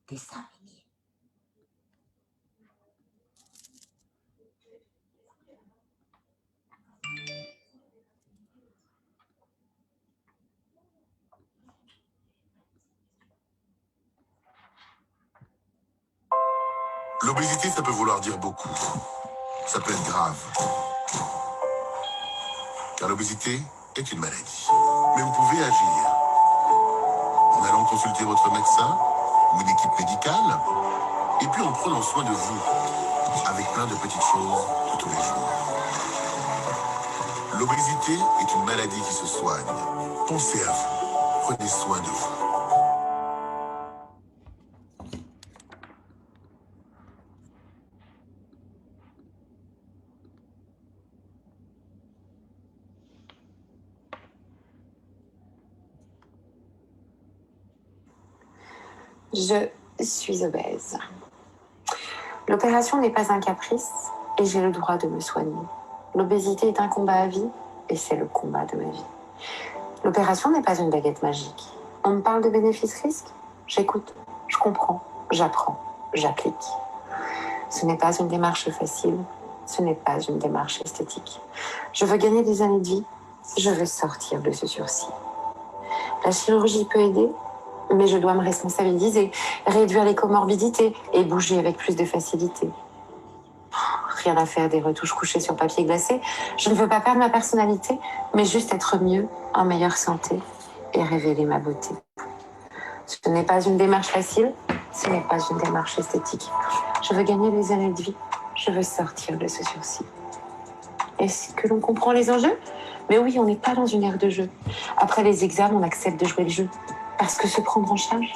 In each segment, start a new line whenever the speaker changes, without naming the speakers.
Des araignées.
L'obésité, ça peut vouloir dire beaucoup. Ça peut être grave. Car l'obésité est une maladie. Mais vous pouvez agir en allant consulter votre médecin ou une équipe médicale, et puis en prenant soin de vous, avec plein de petites choses tous les jours. L'obésité est une maladie qui se soigne. Pensez à vous. Prenez soin de vous.
Je suis obèse. L'opération n'est pas un caprice et j'ai le droit de me soigner. L'obésité est un combat à vie et c'est le combat de ma vie. L'opération n'est pas une baguette magique. On me parle de bénéfices-risques. J'écoute, je comprends, j'apprends, j'applique. Ce n'est pas une démarche facile, ce n'est pas une démarche esthétique. Je veux gagner des années de vie, je veux sortir de ce sursis. La chirurgie peut aider, mais je dois me responsabiliser, réduire les comorbidités et bouger avec plus de facilité. Rien à faire des retouches couchées sur papier glacé. Je ne veux pas perdre ma personnalité, mais juste être mieux, en meilleure santé et révéler ma beauté. Ce n'est pas une démarche facile, ce n'est pas une démarche esthétique. Je veux gagner des années de vie, je veux sortir de ce sursis. Est-ce que l'on comprend les enjeux ? Mais oui, on n'est pas dans une ère de jeu. Après les examens, on accepte de jouer le jeu. Parce que se prendre en charge,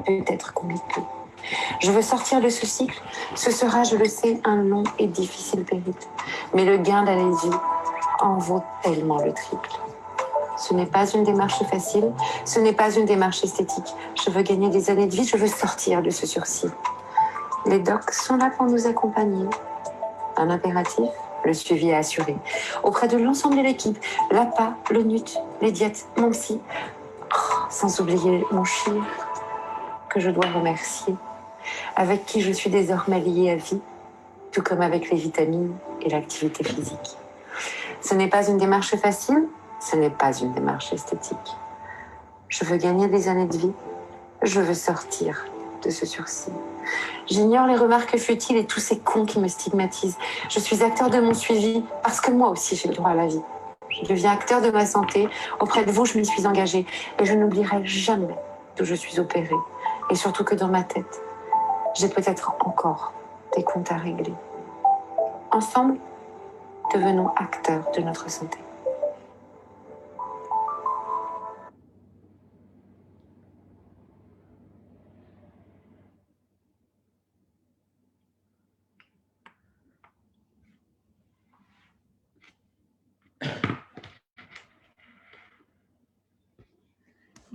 peut-être qu'on le peut. Je veux sortir de ce cycle. Ce sera, je le sais, un long et difficile périple. Mais le gain d'année de vie en vaut tellement le triple. Ce n'est pas une démarche facile, ce n'est pas une démarche esthétique. Je veux gagner des années de vie, je veux sortir de ce sursis. Les docs sont là pour nous accompagner. Un impératif, le suivi à assurer. Auprès de l'ensemble de l'équipe, l'APA, le NUT, les diètes, mon psy. Sans oublier mon chien, que je dois remercier, avec qui je suis désormais liée à vie, tout comme avec les vitamines et l'activité physique. Ce n'est pas une démarche facile, ce n'est pas une démarche esthétique. Je veux gagner des années de vie, je veux sortir de ce sursis. J'ignore les remarques futiles et tous ces cons qui me stigmatisent. Je suis acteur de mon suivi parce que moi aussi j'ai le droit à la vie. Je deviens acteur de ma santé. Auprès de vous, je m'y suis engagée. Et je n'oublierai jamais d'où je suis opérée. Et surtout que dans ma tête, j'ai peut-être encore des comptes à régler. Ensemble, devenons acteurs de notre santé.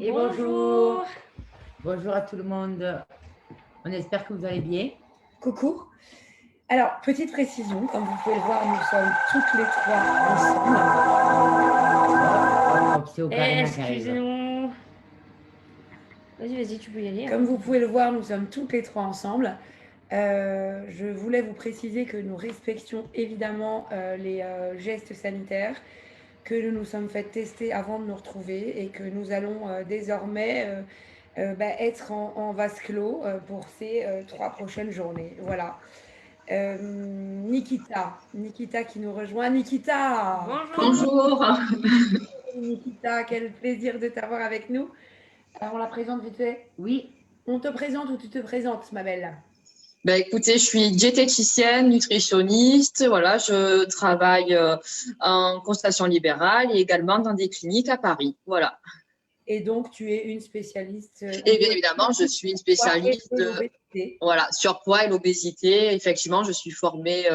Et bonjour. Bonjour à tout le monde. On espère que vous allez bien.
Coucou. Alors, petite précision, comme vous pouvez le voir, nous sommes toutes les trois ensemble.
Excusez-nous. Vas-y, tu peux y aller.
Comme vous pouvez le voir, nous sommes toutes les trois ensemble. Je voulais vous préciser que nous respections évidemment les gestes sanitaires, que nous nous sommes fait tester avant de nous retrouver et que nous allons désormais être en vase clos pour ces 3 prochaines journées. Voilà. Nikita qui nous rejoint. Nikita!
Bonjour!
Nikita, quel plaisir de t'avoir avec nous. Alors, on la présente vite fait?
Oui.
On te présente ou tu te présentes, ma belle?
Écoutez, je suis diététicienne, nutritionniste. Voilà, je travaille en consultation libérale et également dans des cliniques à Paris. Voilà.
Et donc, tu es une spécialiste.
Et bien évidemment, je suis une spécialiste voilà, surpoids et l'obésité. Effectivement, je suis formée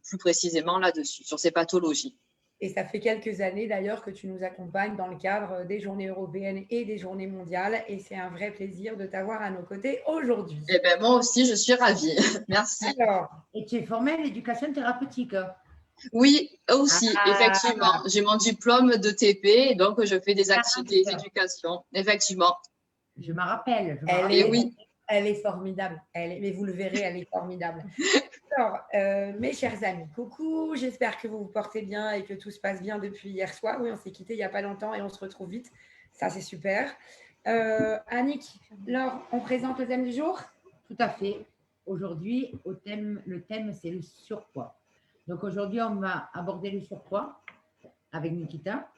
plus précisément là-dessus, sur ces pathologies.
Et ça fait quelques années d'ailleurs que tu nous accompagnes dans le cadre des journées européennes et des journées mondiales. Et c'est un vrai plaisir de t'avoir à nos côtés aujourd'hui.
Eh bien, moi aussi, je suis ravie. Merci.
Alors,
et tu es formée à l'éducation thérapeutique?
Oui, aussi, effectivement. J'ai mon diplôme de TP, donc je fais des activités d'éducation, effectivement.
Je m'en rappelle.
Elle est formidable. Mais vous le verrez, elle est formidable. Alors, mes chers amis, coucou. J'espère que vous vous portez bien et que tout se passe bien depuis hier soir. Oui, on s'est quitté il n'y a pas longtemps et on se retrouve vite. Ça, c'est super. Annick, Laure, on présente le thème du jour?
Tout à fait. Aujourd'hui, le thème, c'est le surpoids. Donc aujourd'hui, on va aborder le surpoids avec Nikita.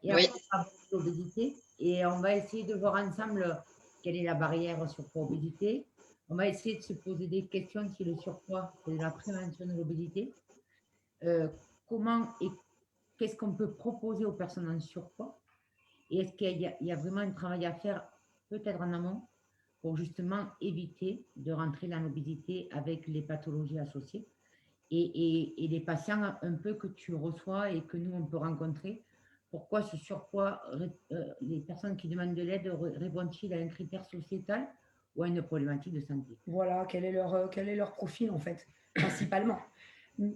Et après, on va aborder l'obésité. Et on va essayer de voir ensemble quelle est la barrière surpoids-obésité. On va essayer de se poser des questions si le surpoids, c'est la prévention de l'obésité. Comment et qu'est-ce qu'on peut proposer aux personnes en surpoids? Et est-ce qu'il y a vraiment un travail à faire, peut-être en amont, pour justement éviter de rentrer dans l'obésité avec les pathologies associées et les patients un peu que tu reçois et que nous, on peut rencontrer. Pourquoi ce surpoids, les personnes qui demandent de l'aide répondent-ils à un critère sociétal ou à une problématique de santé?
Voilà, quel est leur profil en fait, principalement.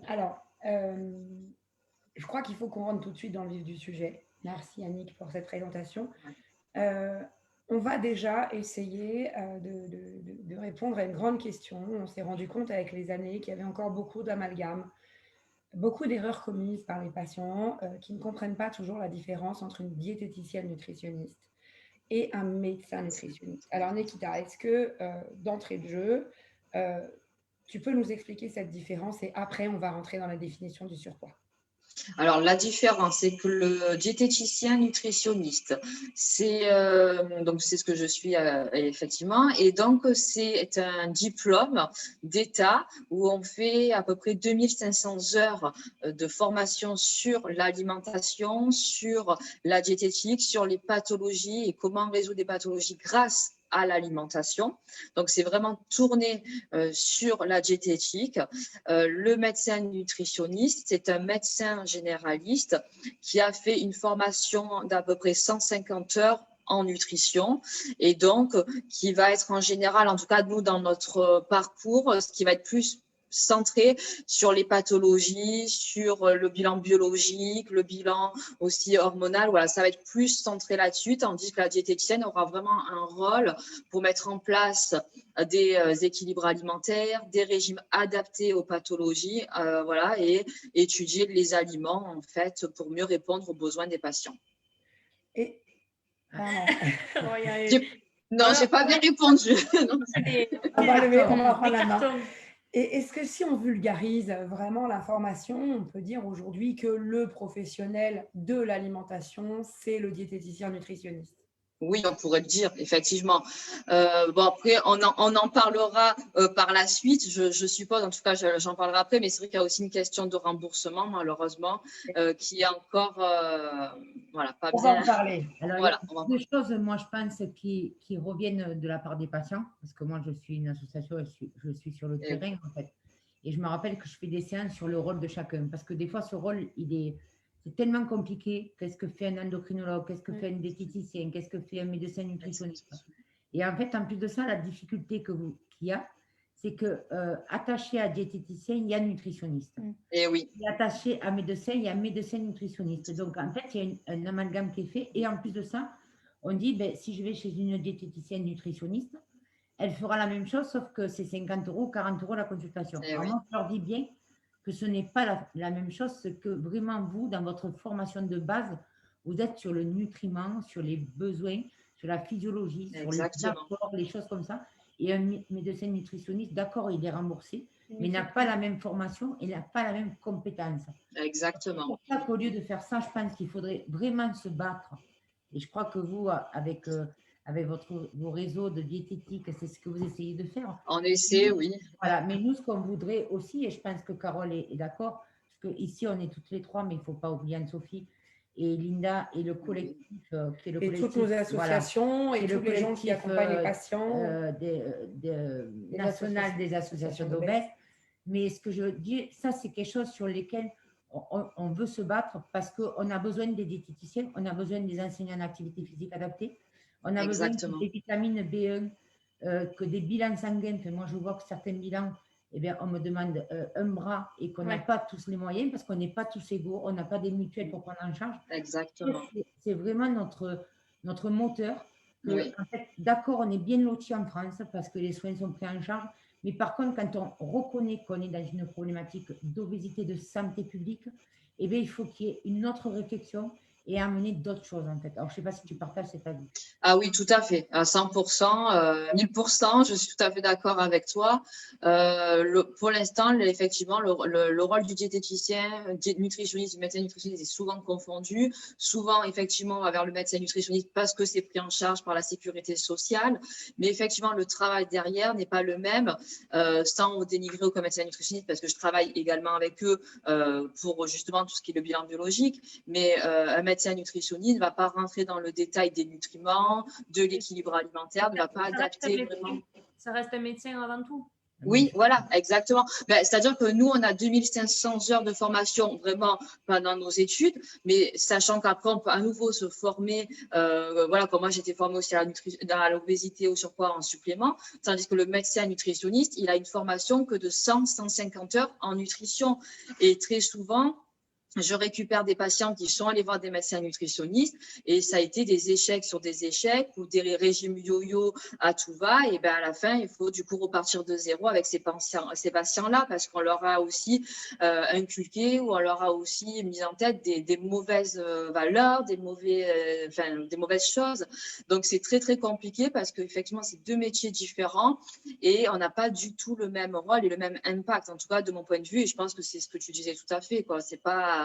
Alors, je crois qu'il faut qu'on rentre tout de suite dans le vif du sujet. Merci Annick pour cette présentation. On va déjà essayer de répondre à une grande question. On s'est rendu compte avec les années qu'il y avait encore beaucoup d'amalgames, beaucoup d'erreurs commises par les patients qui ne comprennent pas toujours la différence entre une diététicienne nutritionniste et un médecin nutritionniste. Alors Nikita, est-ce que d'entrée de jeu, tu peux nous expliquer cette différence et après on va rentrer dans la définition du surpoids?
Alors, la différence, c'est que le diététicien nutritionniste, c'est ce que je suis effectivement, et donc c'est un diplôme d'État où on fait à peu près 2500 heures de formation sur l'alimentation, sur la diététique, sur les pathologies et comment résoudre des pathologies grâce à l'alimentation. Donc, c'est vraiment tourné sur la diététique. Le médecin nutritionniste, c'est un médecin généraliste qui a fait une formation d'à peu près 150 heures en nutrition et donc qui va être en général, en tout cas nous dans notre parcours, ce qui va être plus centré sur les pathologies, sur le bilan biologique, le bilan aussi hormonal. Voilà, ça va être plus centré là-dessus, tandis que la diététicienne aura vraiment un rôle pour mettre en place des équilibres alimentaires, des régimes adaptés aux pathologies, voilà, et étudier les aliments en fait pour mieux répondre aux besoins des patients.
Et
non, j'ai pas bien répondu.
On va prendre la main. Et est-ce que si on vulgarise vraiment l'information, on peut dire aujourd'hui que le professionnel de l'alimentation, c'est le diététicien nutritionniste?
Oui, on pourrait le dire, effectivement. Bon, après, on en parlera par la suite, je suppose, en tout cas, j'en parlerai après, mais c'est vrai qu'il y a aussi une question de remboursement, malheureusement, qui est encore, voilà, pas bien.
On va en parler.
Alors,
voilà,
il y a deux choses, moi, je pense, qui reviennent de la part des patients, parce que moi, je suis une association et je suis sur le terrain, en fait. Et je me rappelle que je fais des séances sur le rôle de chacun, parce que des fois, ce rôle, c'est tellement compliqué. Qu'est-ce que fait un endocrinologue? Qu'est-ce que fait un diététicien? Qu'est-ce que fait un médecin nutritionniste? Et en fait, en plus de ça, la difficulté qu'il y a, c'est que attaché à diététicien, il y a nutritionniste.
Et oui.
Et attaché à médecin, il y a médecin nutritionniste. Donc, en fait, il y a un amalgame qui est fait. Et en plus de ça, on dit, ben, si je vais chez une diététicienne nutritionniste, elle fera la même chose, sauf que c'est 50 €, 40 € la consultation. Alors, moi, je leur dis bien que ce n'est pas la même chose, que vraiment vous, dans votre formation de base, vous êtes sur le nutriment, sur les besoins, sur la physiologie, sur les apports, les choses comme ça. Et un médecin nutritionniste, d'accord, il est remboursé, mais il n'a pas la même formation et il n'a pas la même compétence.
Exactement.
C'est pour ça qu'au lieu de faire ça, je pense qu'il faudrait vraiment se battre. Et je crois que vous, avec vos réseaux de diététique, c'est ce que vous essayez de faire.
On essaie, oui.
Voilà, mais nous, ce qu'on voudrait aussi, et je pense que Carole est d'accord, parce qu'ici, on est toutes les trois, mais il ne faut pas oublier Anne-Sophie et Linda et le collectif, qui est le collectif.
Et toutes nos associations, voilà, et tous les gens qui accompagnent les patients.
National des associations d'obèses. Mais ce que je dis, ça, c'est quelque chose sur lequel on veut se battre parce qu'on a besoin des diététiciens, on a besoin des enseignants en activité physique adaptée, on a besoin des vitamines B1, que des bilans sanguins. Moi, je vois que certains bilans, eh bien, on me demande un bras et qu'on n'a pas tous les moyens parce qu'on n'est pas tous égaux, on n'a pas des mutuelles pour prendre en charge.
Exactement.
C'est vraiment notre moteur que, en fait, d'accord, on est bien loti en France parce que les soins sont pris en charge, mais par contre, quand on reconnaît qu'on est dans une problématique d'obésité, de santé publique, eh bien, il faut qu'il y ait une autre réflexion et amener d'autres choses, en fait. Alors, je ne sais pas si tu partages cet avis.
Ah oui, tout à fait, à 100%, 1000%, je suis tout à fait d'accord avec toi. Pour l'instant, effectivement, le rôle du diététicien, nutritionniste, du médecin nutritionniste est souvent confondu, souvent effectivement vers le médecin nutritionniste parce que c'est pris en charge par la sécurité sociale, mais effectivement, le travail derrière n'est pas le même, sans dénigrer aucun médecin nutritionniste parce que je travaille également avec eux pour justement tout ce qui est le bilan biologique, mais un médecin nutritionniste ne va pas rentrer dans le détail des nutriments, de l'équilibre alimentaire, ne va pas adapter vraiment.
Ça reste un médecin avant tout.
Oui, voilà, exactement. C'est-à-dire que nous, on a 2500 heures de formation vraiment pendant nos études, mais sachant qu'après, on peut à nouveau se former, voilà, comme moi, j'étais formée aussi à l'obésité, au surpoids en supplément, tandis que le médecin nutritionniste, il a une formation que de 100-150 heures en nutrition. Et très souvent, je récupère des patients qui sont allés voir des médecins nutritionnistes et ça a été des échecs sur des échecs ou des régimes yo-yo à tout va. Et ben à la fin, il faut du coup repartir de zéro avec ces patients-là parce qu'on leur a aussi inculqué ou on leur a aussi mis en tête des mauvaises valeurs, des mauvaises choses. Donc, c'est très, très compliqué parce qu'effectivement, c'est deux métiers différents et on n'a pas du tout le même rôle et le même impact, en tout cas de mon point de vue. Et je pense que c'est ce que tu disais tout à fait, quoi. C'est pas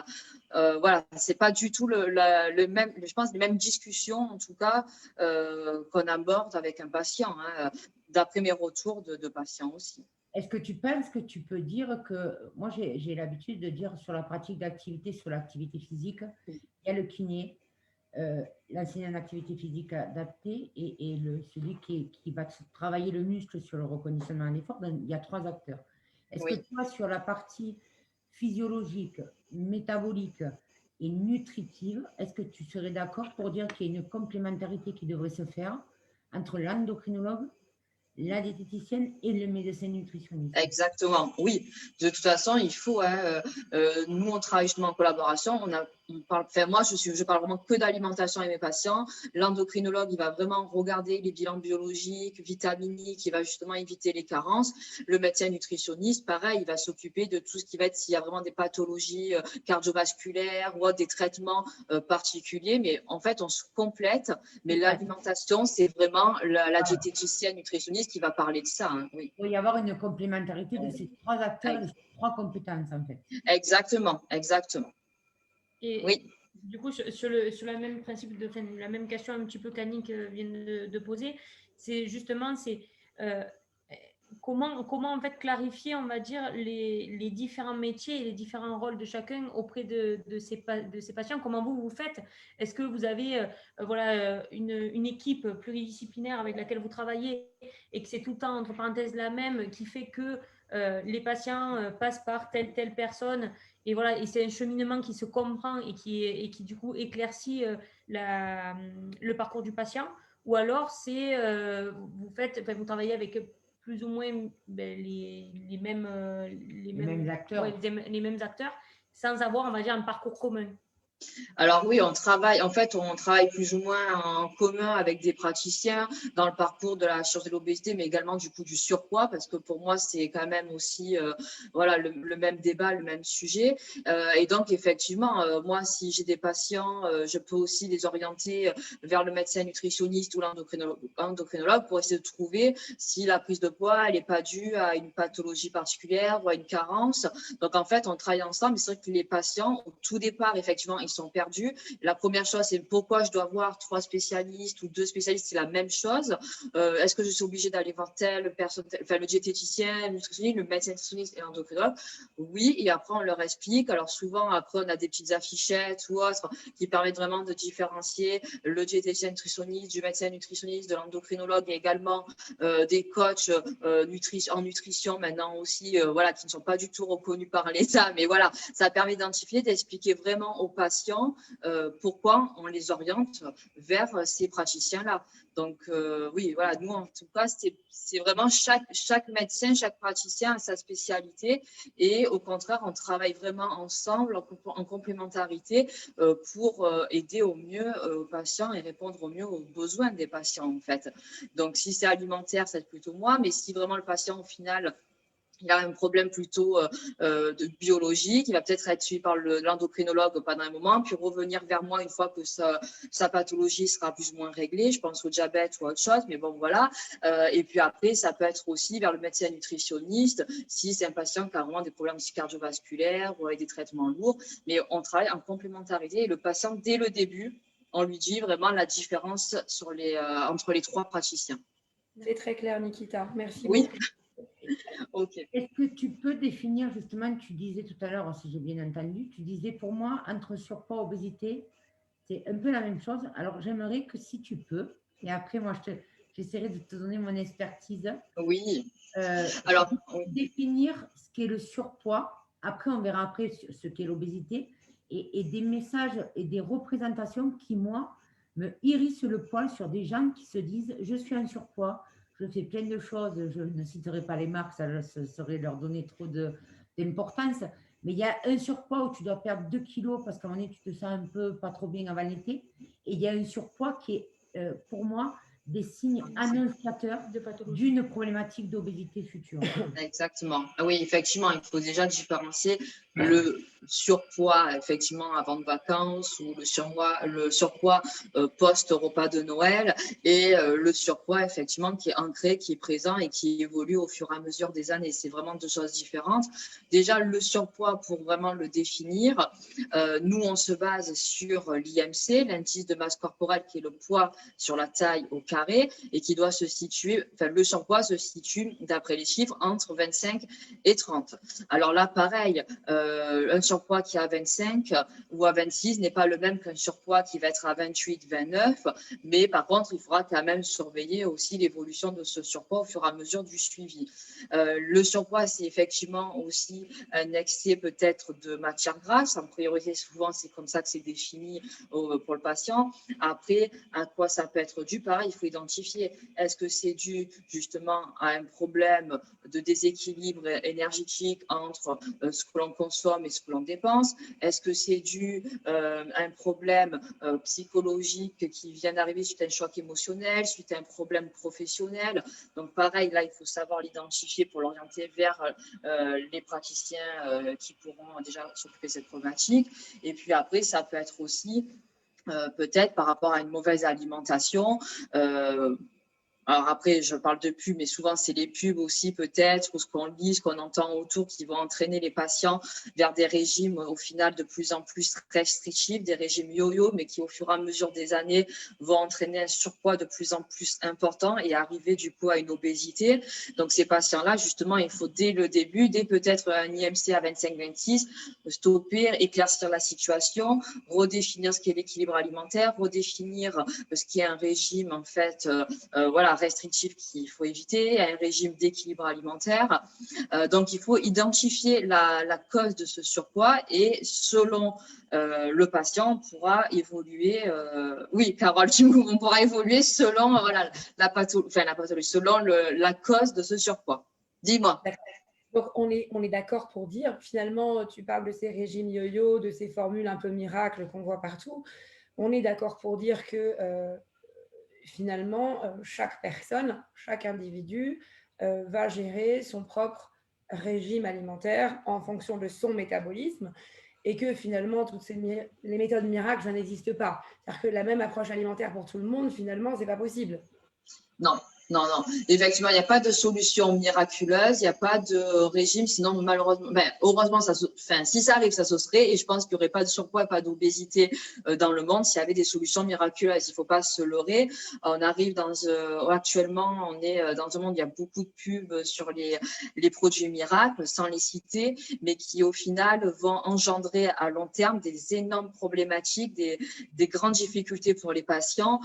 voilà, c'est pas du tout le même, je pense, les mêmes discussions en tout cas qu'on aborde avec un patient, hein, d'après mes retours de patients aussi.
Est-ce que tu penses que tu peux dire que, moi j'ai l'habitude de dire sur la pratique d'activité, sur l'activité physique, il y a le kiné, l'enseignant d'activité physique adaptée et celui qui va travailler le muscle sur le reconditionnement à l'effort, il y a 3 acteurs. Est-ce que toi, sur la partie physiologique, métabolique et nutritive, est-ce que tu serais d'accord pour dire qu'il y a une complémentarité qui devrait se faire entre l'endocrinologue, la diététicienne et le médecin nutritionniste?
Exactement, oui. De toute façon, il faut, hein, nous, on travaille justement en collaboration. Moi, je parle vraiment que d'alimentation avec mes patients. L'endocrinologue, il va vraiment regarder les bilans biologiques, vitaminiques, il va justement éviter les carences. Le médecin nutritionniste, pareil, il va s'occuper de tout ce qui va être s'il y a vraiment des pathologies cardiovasculaires ou des traitements particuliers. Mais en fait, on se complète. Mais l'alimentation, c'est vraiment la diététicienne nutritionniste qui va parler de ça. Hein, oui.
Il doit y avoir une complémentarité de ces 3 acteurs, de ces 3 compétences, en fait.
Exactement, exactement.
Et
oui.
Du coup, sur le même principe, la même question un petit peu qu'Annick vient de poser, c'est justement comment en fait clarifier, on va dire, les différents métiers et les différents rôles de chacun auprès de ces patients. Comment vous faites? Est-ce que vous avez une équipe pluridisciplinaire avec laquelle vous travaillez et que c'est tout le temps, entre parenthèses, la même qui fait que les patients passent par telle personne et voilà, et c'est un cheminement qui se comprend et qui du coup éclaircit le parcours du patient, ou alors c'est vous travaillez avec plus ou moins les mêmes acteurs, les mêmes acteurs, sans avoir, on va dire, un parcours commun.
Alors oui, on travaille plus ou moins en commun avec des praticiens dans le parcours de la chirurgie de l'obésité, mais également du coup du surpoids, parce que pour moi c'est quand même aussi voilà le même débat, le même sujet. Et donc effectivement, moi si j'ai des patients, je peux aussi les orienter vers le médecin nutritionniste ou l'endocrinologue pour essayer de trouver si la prise de poids elle n'est pas due à une pathologie particulière ou à une carence. Donc en fait, on travaille ensemble. C'est vrai que les patients, au tout départ, effectivement, ils sont perdus. La première chose, c'est pourquoi je dois voir 3 spécialistes ou 2 spécialistes, c'est la même chose. Est-ce que je suis obligée d'aller voir telle personne, le diététicien, le nutritionniste, le médecin nutritionniste et l'endocrinologue? Oui, et après, on leur explique. Alors souvent, après, on a des petites affichettes ou autres qui permettent vraiment de différencier le diététicien nutritionniste, du médecin nutritionniste, de l'endocrinologue et également des coachs en nutrition maintenant aussi, voilà, qui ne sont pas du tout reconnus par l'État, mais voilà, ça permet d'identifier, d'expliquer vraiment aux patients patients, pourquoi on les oriente vers ces praticiens-là. Donc, oui, voilà, nous, en tout cas, c'est vraiment chaque médecin, chaque praticien a sa spécialité et au contraire, on travaille vraiment ensemble, en complémentarité pour aider au mieux aux patients et répondre au mieux aux besoins des patients, en fait. Donc, si c'est alimentaire, c'est plutôt moi, mais si vraiment le patient, au final, il a un problème plutôt de biologique, il va peut-être être suivi par l'endocrinologue pendant un moment, puis revenir vers moi une fois que sa pathologie sera plus ou moins réglée. Je pense au diabète ou à autre chose, mais bon, voilà. Et puis après, ça peut être aussi vers le médecin nutritionniste, si c'est un patient qui a vraiment des problèmes cardiovasculaires ou avec des traitements lourds. Mais on travaille en complémentarité et le patient, dès le début, on lui dit vraiment la différence entre les 3 praticiens.
C'est très clair, Nikita. Merci
beaucoup.
Okay. Est-ce que tu peux définir justement, tu disais tout à l'heure, si j'ai bien entendu, tu disais pour moi, entre surpoids et obésité, c'est un peu la même chose. Alors, j'aimerais que si tu peux, et après, moi, j'essaierai de te donner mon expertise.
Oui. Alors,
définir ce qu'est le surpoids. Après, on verra après ce qu'est l'obésité et des messages et des représentations qui, moi, me hérissent le poil sur des gens qui se disent « je suis en surpoids ». Je fais plein de choses, je ne citerai pas les marques, ça serait leur donner trop d'importance. Mais il y a un surpoids où tu dois perdre 2 kilos parce qu'à un moment donné, tu te sens un peu pas trop bien avant l'été. Et il y a un surpoids qui est, pour moi, des signes annonciateurs d'une problématique d'obésité future.
Exactement. Oui, effectivement, il faut déjà différencier le surpoids, effectivement, avant de vacances ou le surpoids post-repas de Noël et le surpoids, effectivement, qui est ancré, qui est présent et qui évolue au fur et à mesure des années. C'est vraiment 2 choses différentes. Déjà, le surpoids, pour vraiment le définir, nous, on se base sur l'IMC, l'indice de masse corporelle, qui est le poids sur la taille au carré et qui doit se situer, enfin, le surpoids se situe, d'après les chiffres, entre 25 et 30. Alors là, pareil, un surpoids qui est à 25 ou à 26 n'est pas le même qu'un surpoids qui va être à 28, 29, mais par contre, il faudra quand même surveiller aussi l'évolution de ce surpoids au fur et à mesure du suivi. Le surpoids, c'est effectivement aussi un excès peut-être de matière grasse. En priorité, souvent, c'est comme ça que c'est défini pour le patient. Après, à quoi ça peut être dû? Pareil, il faut identifier. Est-ce que c'est dû justement à un problème de déséquilibre énergétique entre ce que l'on consomme et ce que l'on dépense? Est-ce que c'est dû à un problème psychologique qui vient d'arriver suite à un choc émotionnel, suite à un problème professionnel? Donc pareil, là, il faut savoir l'identifier pour l'orienter vers les praticiens qui pourront déjà s'occuper de cette problématique. Et puis après, ça peut être aussi peut-être par rapport à une mauvaise alimentation. Alors après, je parle de pubs, mais souvent c'est les pubs aussi peut-être, ou ce qu'on lit, ce qu'on entend autour qui vont entraîner les patients vers des régimes au final de plus en plus restrictifs, des régimes yo-yo, mais qui au fur et à mesure des années vont entraîner un surpoids de plus en plus important et arriver du coup à une obésité. Donc ces patients-là, justement, il faut dès le début, dès peut-être un IMC à 25-26, stopper, éclaircir la situation, redéfinir ce qu'est l'équilibre alimentaire, redéfinir ce qui est un régime en fait, voilà, restrictif qu'il faut éviter, un régime d'équilibre alimentaire. Donc, il faut identifier la cause de ce surpoids et selon le patient, on pourra évoluer. Oui, Carole, on pourra évoluer selon voilà, la pathologie, selon la cause de ce surpoids. Dis-moi.
Donc, on est d'accord pour dire, finalement, tu parles de ces régimes yo-yo, de ces formules un peu miracles qu'on voit partout. On est d'accord pour dire que finalement, chaque personne, chaque individu va gérer son propre régime alimentaire en fonction de son métabolisme et que finalement, les méthodes miracles, ça n'existe pas. C'est-à-dire que la même approche alimentaire pour tout le monde, finalement, ce n'est pas possible.
Non. Non, effectivement, il n'y a pas de solution miraculeuse, il n'y a pas de régime, sinon malheureusement, heureusement, si ça arrive, ça se serait, et je pense qu'il n'y aurait pas de surpoids et pas d'obésité dans le monde s'il y avait des solutions miraculeuses. Il ne faut pas se leurrer. On arrive actuellement, on est dans un monde où il y a beaucoup de pubs sur les produits miracles, sans les citer, mais qui au final vont engendrer à long terme des énormes problématiques, des grandes difficultés pour les patients,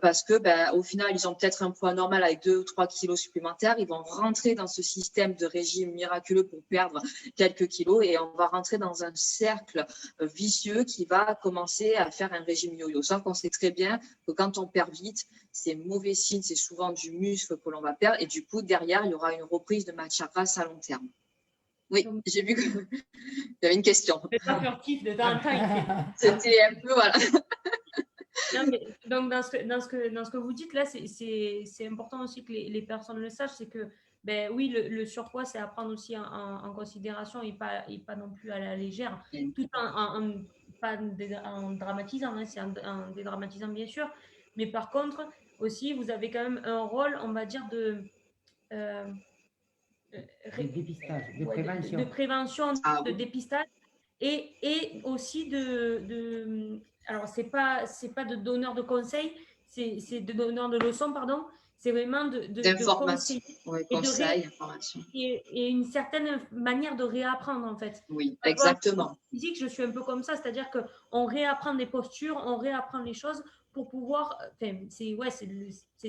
parce que au final, ils ont peut-être un poids normal normal avec 2 ou 3 kilos supplémentaires, ils vont rentrer dans ce système de régime miraculeux pour perdre quelques kilos et on va rentrer dans un cercle vicieux qui va commencer à faire un régime yo-yo. Sauf qu'on sait très bien que quand on perd vite, c'est mauvais signe, c'est souvent du muscle que l'on va perdre et du coup, derrière, il y aura une reprise de matière grasse à long terme. Oui, j'ai vu qu'il y avait une question.
C'est pas furtif de temps en temps.
C'était un peu, voilà.
Non, mais, donc, dans ce que vous dites là, c'est important aussi que les personnes le sachent, c'est que, ben, oui, le surpoids, c'est à prendre aussi en considération et pas non plus à la légère, tout pas en dramatisant, hein, c'est en dédramatisant bien sûr, mais par contre, aussi, vous avez quand même un rôle, on va dire, de
dépistage, de
ouais,
prévention.
de prévention, de dépistage et aussi alors c'est pas de donneur de conseils, c'est de donneur de leçons, pardon, c'est vraiment
d'information, conseils, information.
Et une certaine manière de réapprendre en fait.
Oui, exactement.
Physique, je suis un peu comme ça, c'est-à-dire qu'on réapprend des postures, on réapprend les choses pour pouvoir, c'est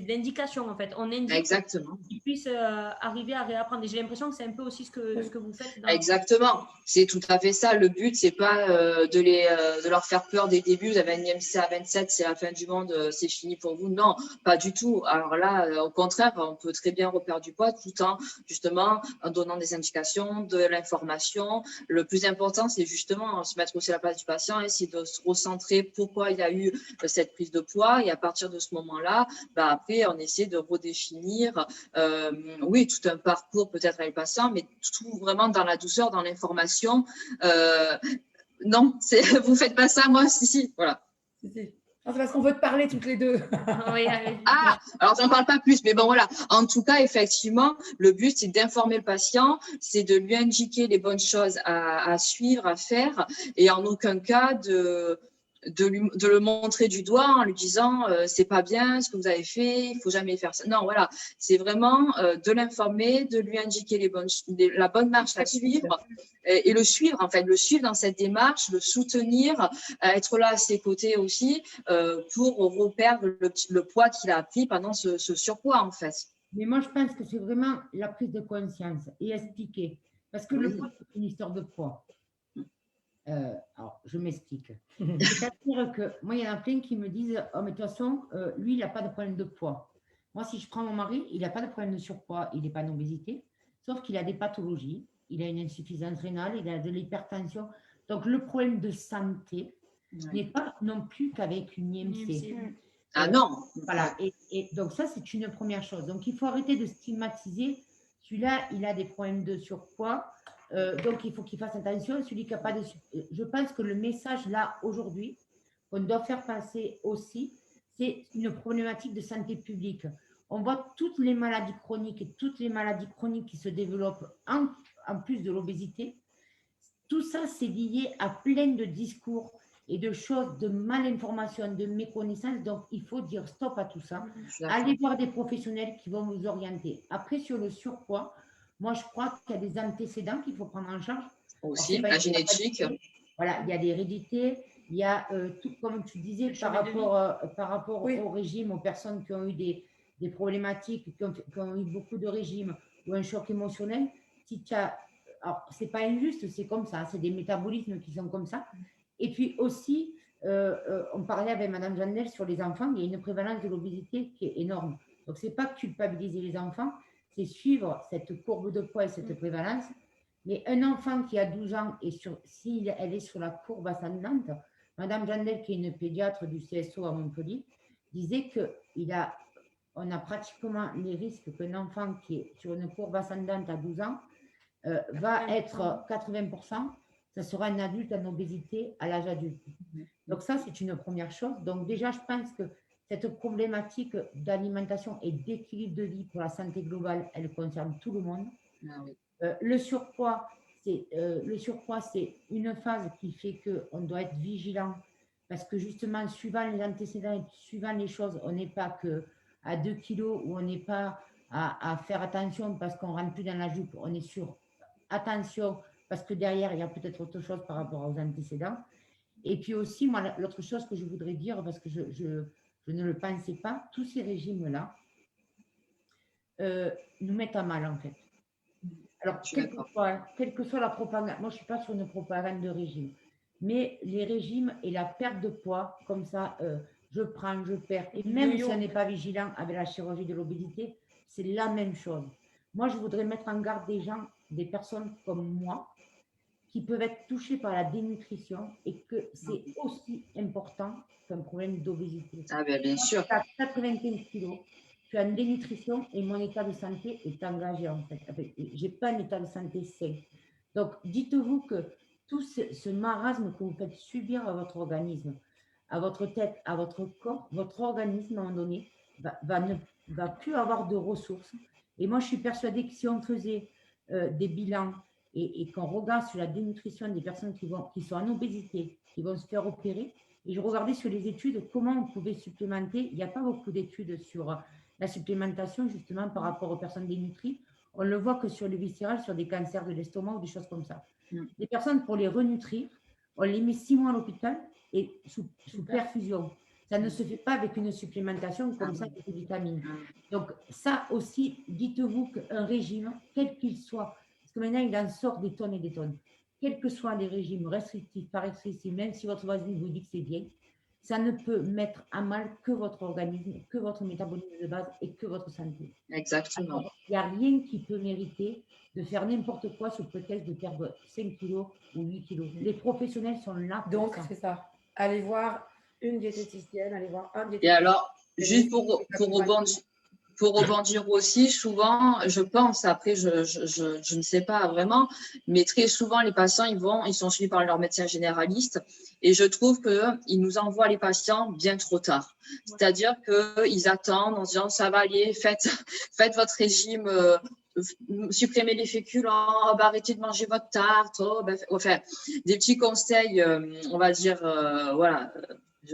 de l'indication en fait. On indique
exactement.
qu'ils puissent arriver à réapprendre. Et j'ai l'impression que c'est un peu aussi ce que vous faites.
Exactement, c'est tout à fait ça. Le but, c'est pas de leur faire peur dès le début. Vous avez un IMC à 27, c'est la fin du monde, c'est fini pour vous. Non, pas du tout. Alors là, au contraire, on peut très bien reperdre du poids tout en justement en donnant des indications, de l'information. Le plus important, c'est justement se mettre aussi à la place du patient, essayer de se recentrer pourquoi il y a eu cette prise de poids et à partir de ce moment-là, après on essaie de redéfinir oui, tout un parcours peut-être avec le patient, mais tout vraiment dans la douceur, dans l'information. Non, vous faites pas ça, moi, si, voilà.
C'est parce qu'on veut te parler toutes les deux.
Alors j'en parle pas plus, mais bon voilà. En tout cas, effectivement, le but c'est d'informer le patient, c'est de lui indiquer les bonnes choses à suivre, à faire, et en aucun cas de le montrer du doigt en lui disant c'est pas bien ce que vous avez fait, il faut jamais faire ça. Non, voilà, c'est vraiment de l'informer, de lui indiquer la bonne marche à suivre et le suivre, en fait, le suivre dans cette démarche, le soutenir, être là à ses côtés aussi pour reperdre le poids qu'il a pris pendant ce surpoids, en fait.
Mais moi, je pense que c'est vraiment la prise de conscience et expliquer. Parce que le poids, c'est une histoire de poids. Alors, je m'explique. C'est-à-dire que moi, il y en a plein qui me disent « Oh, mais de toute façon, lui, il n'a pas de problème de poids. » Moi, si je prends mon mari, il n'a pas de problème de surpoids, il n'est pas en obésité, sauf qu'il a des pathologies, il a une insuffisance rénale, il a de l'hypertension. Donc, le problème de santé n'est pas non plus qu'avec une IMC.
Ah non.
Voilà, et donc ça, c'est une première chose. Donc, il faut arrêter de stigmatiser. Celui-là, il a des problèmes de surpoids. Donc, il faut qu'il fasse attention. Celui qui n'a pas de... Je pense que le message, là, aujourd'hui, qu'on doit faire passer aussi, c'est une problématique de santé publique. On voit toutes les maladies chroniques et toutes les maladies chroniques qui se développent en plus de l'obésité. Tout ça, c'est lié à plein de discours et de choses, de malinformation, de méconnaissance. Donc, il faut dire stop à tout ça. Allez voir des professionnels qui vont vous orienter. Après, sur le surpoids, moi, je crois qu'il y a des antécédents qu'il faut prendre en charge.
Aussi, la génétique.
Voilà, il y a l'hérédité, il y a tout, comme tu disais, par rapport au régime, aux personnes qui ont eu des problématiques, qui ont eu beaucoup de régimes ou un choc émotionnel. Si tu as, alors, ce n'est pas injuste, c'est comme ça, c'est des métabolismes qui sont comme ça. Et puis aussi, on parlait avec Madame Jandel sur les enfants, il y a une prévalence de l'obésité qui est énorme. Donc, ce n'est pas culpabiliser les enfants, c'est suivre cette courbe de poids et cette prévalence. Mais un enfant qui a 12 ans, et si elle est sur la courbe ascendante, Madame Jandel, qui est une pédiatre du CSO à Montpellier, disait qu'on a pratiquement les risques qu'un enfant qui est sur une courbe ascendante à 12 ans va être 80%, ça sera un adulte en obésité à l'âge adulte. Donc ça, c'est une première chose. Donc déjà, je pense que cette problématique d'alimentation et d'équilibre de vie pour la santé globale, elle concerne tout le monde.
Ah oui.
Le surpoids, c'est une phase qui fait qu'on doit être vigilant parce que justement, suivant les antécédents et suivant les choses, on n'est pas qu'à 2 kilos ou on n'est pas à faire attention parce qu'on ne rentre plus dans la jupe. On est sur attention parce que derrière, il y a peut-être autre chose par rapport aux antécédents. Et puis aussi, moi, l'autre chose que je voudrais dire, parce que je ne le pensais pas, tous ces régimes-là, nous mettent à mal, en fait. Alors,
Je suis d'accord.
quelle que soit la propagande, moi je ne suis pas sur une propagande de régime, mais les régimes et la perte de poids, comme ça, je prends, je perds, et même si on n'est pas vigilant avec la chirurgie de l'obésité, c'est la même chose. Moi, je voudrais mettre en garde des gens, des personnes comme moi, qui peuvent être touchées par la dénutrition et que c'est aussi important qu'un problème d'obésité.
Ah ben, bien sûr.
Tu as 95 kilos, tu as une dénutrition et mon état de santé est engagé en fait. Je n'ai pas un état de santé sain. Donc, dites-vous que tout ce marasme que vous faites subir à votre organisme, à votre tête, à votre corps, votre organisme à un moment donné ne va plus avoir de ressources. Et moi, je suis persuadée que si on faisait des bilans et qu'on regarde sur la dénutrition des personnes qui sont en obésité, qui vont se faire opérer, et je regardais sur les études comment on pouvait supplémenter. Il n'y a pas beaucoup d'études sur la supplémentation, justement, par rapport aux personnes dénutries. On ne le voit que sur le viscéral, sur des cancers de l'estomac ou des choses comme ça. Les personnes, pour les renutrir, on les met 6 mois à l'hôpital et sous perfusion. Ça ne se fait pas avec une supplémentation comme ça, avec des vitamines. Donc, ça aussi, dites-vous qu'un régime, quel qu'il soit, parce que maintenant, il en sort des tonnes et des tonnes, quels que soient les régimes restrictifs, pas restrictifs, même si votre voisine vous dit que c'est bien, ça ne peut mettre à mal que votre organisme, que votre métabolisme de base et que votre santé.
Exactement.
Il n'y a rien qui peut mériter de faire n'importe quoi sous prétexte de perdre 5 kilos ou 8 kilos. Les professionnels sont là pour
Donc,
ça.
c'est ça. Allez voir une diététicienne, allez voir un diététicien.
Et alors, juste pour rebondir aussi, souvent, je pense, après, je ne sais pas vraiment, mais très souvent, les patients, ils sont suivis par leur médecin généraliste et je trouve qu'ils nous envoient les patients bien trop tard. C'est-à-dire qu'ils attendent en disant, ça va aller, faites votre régime, supprimez les féculents, arrêtez de manger votre tarte, enfin, des petits conseils, on va dire, voilà,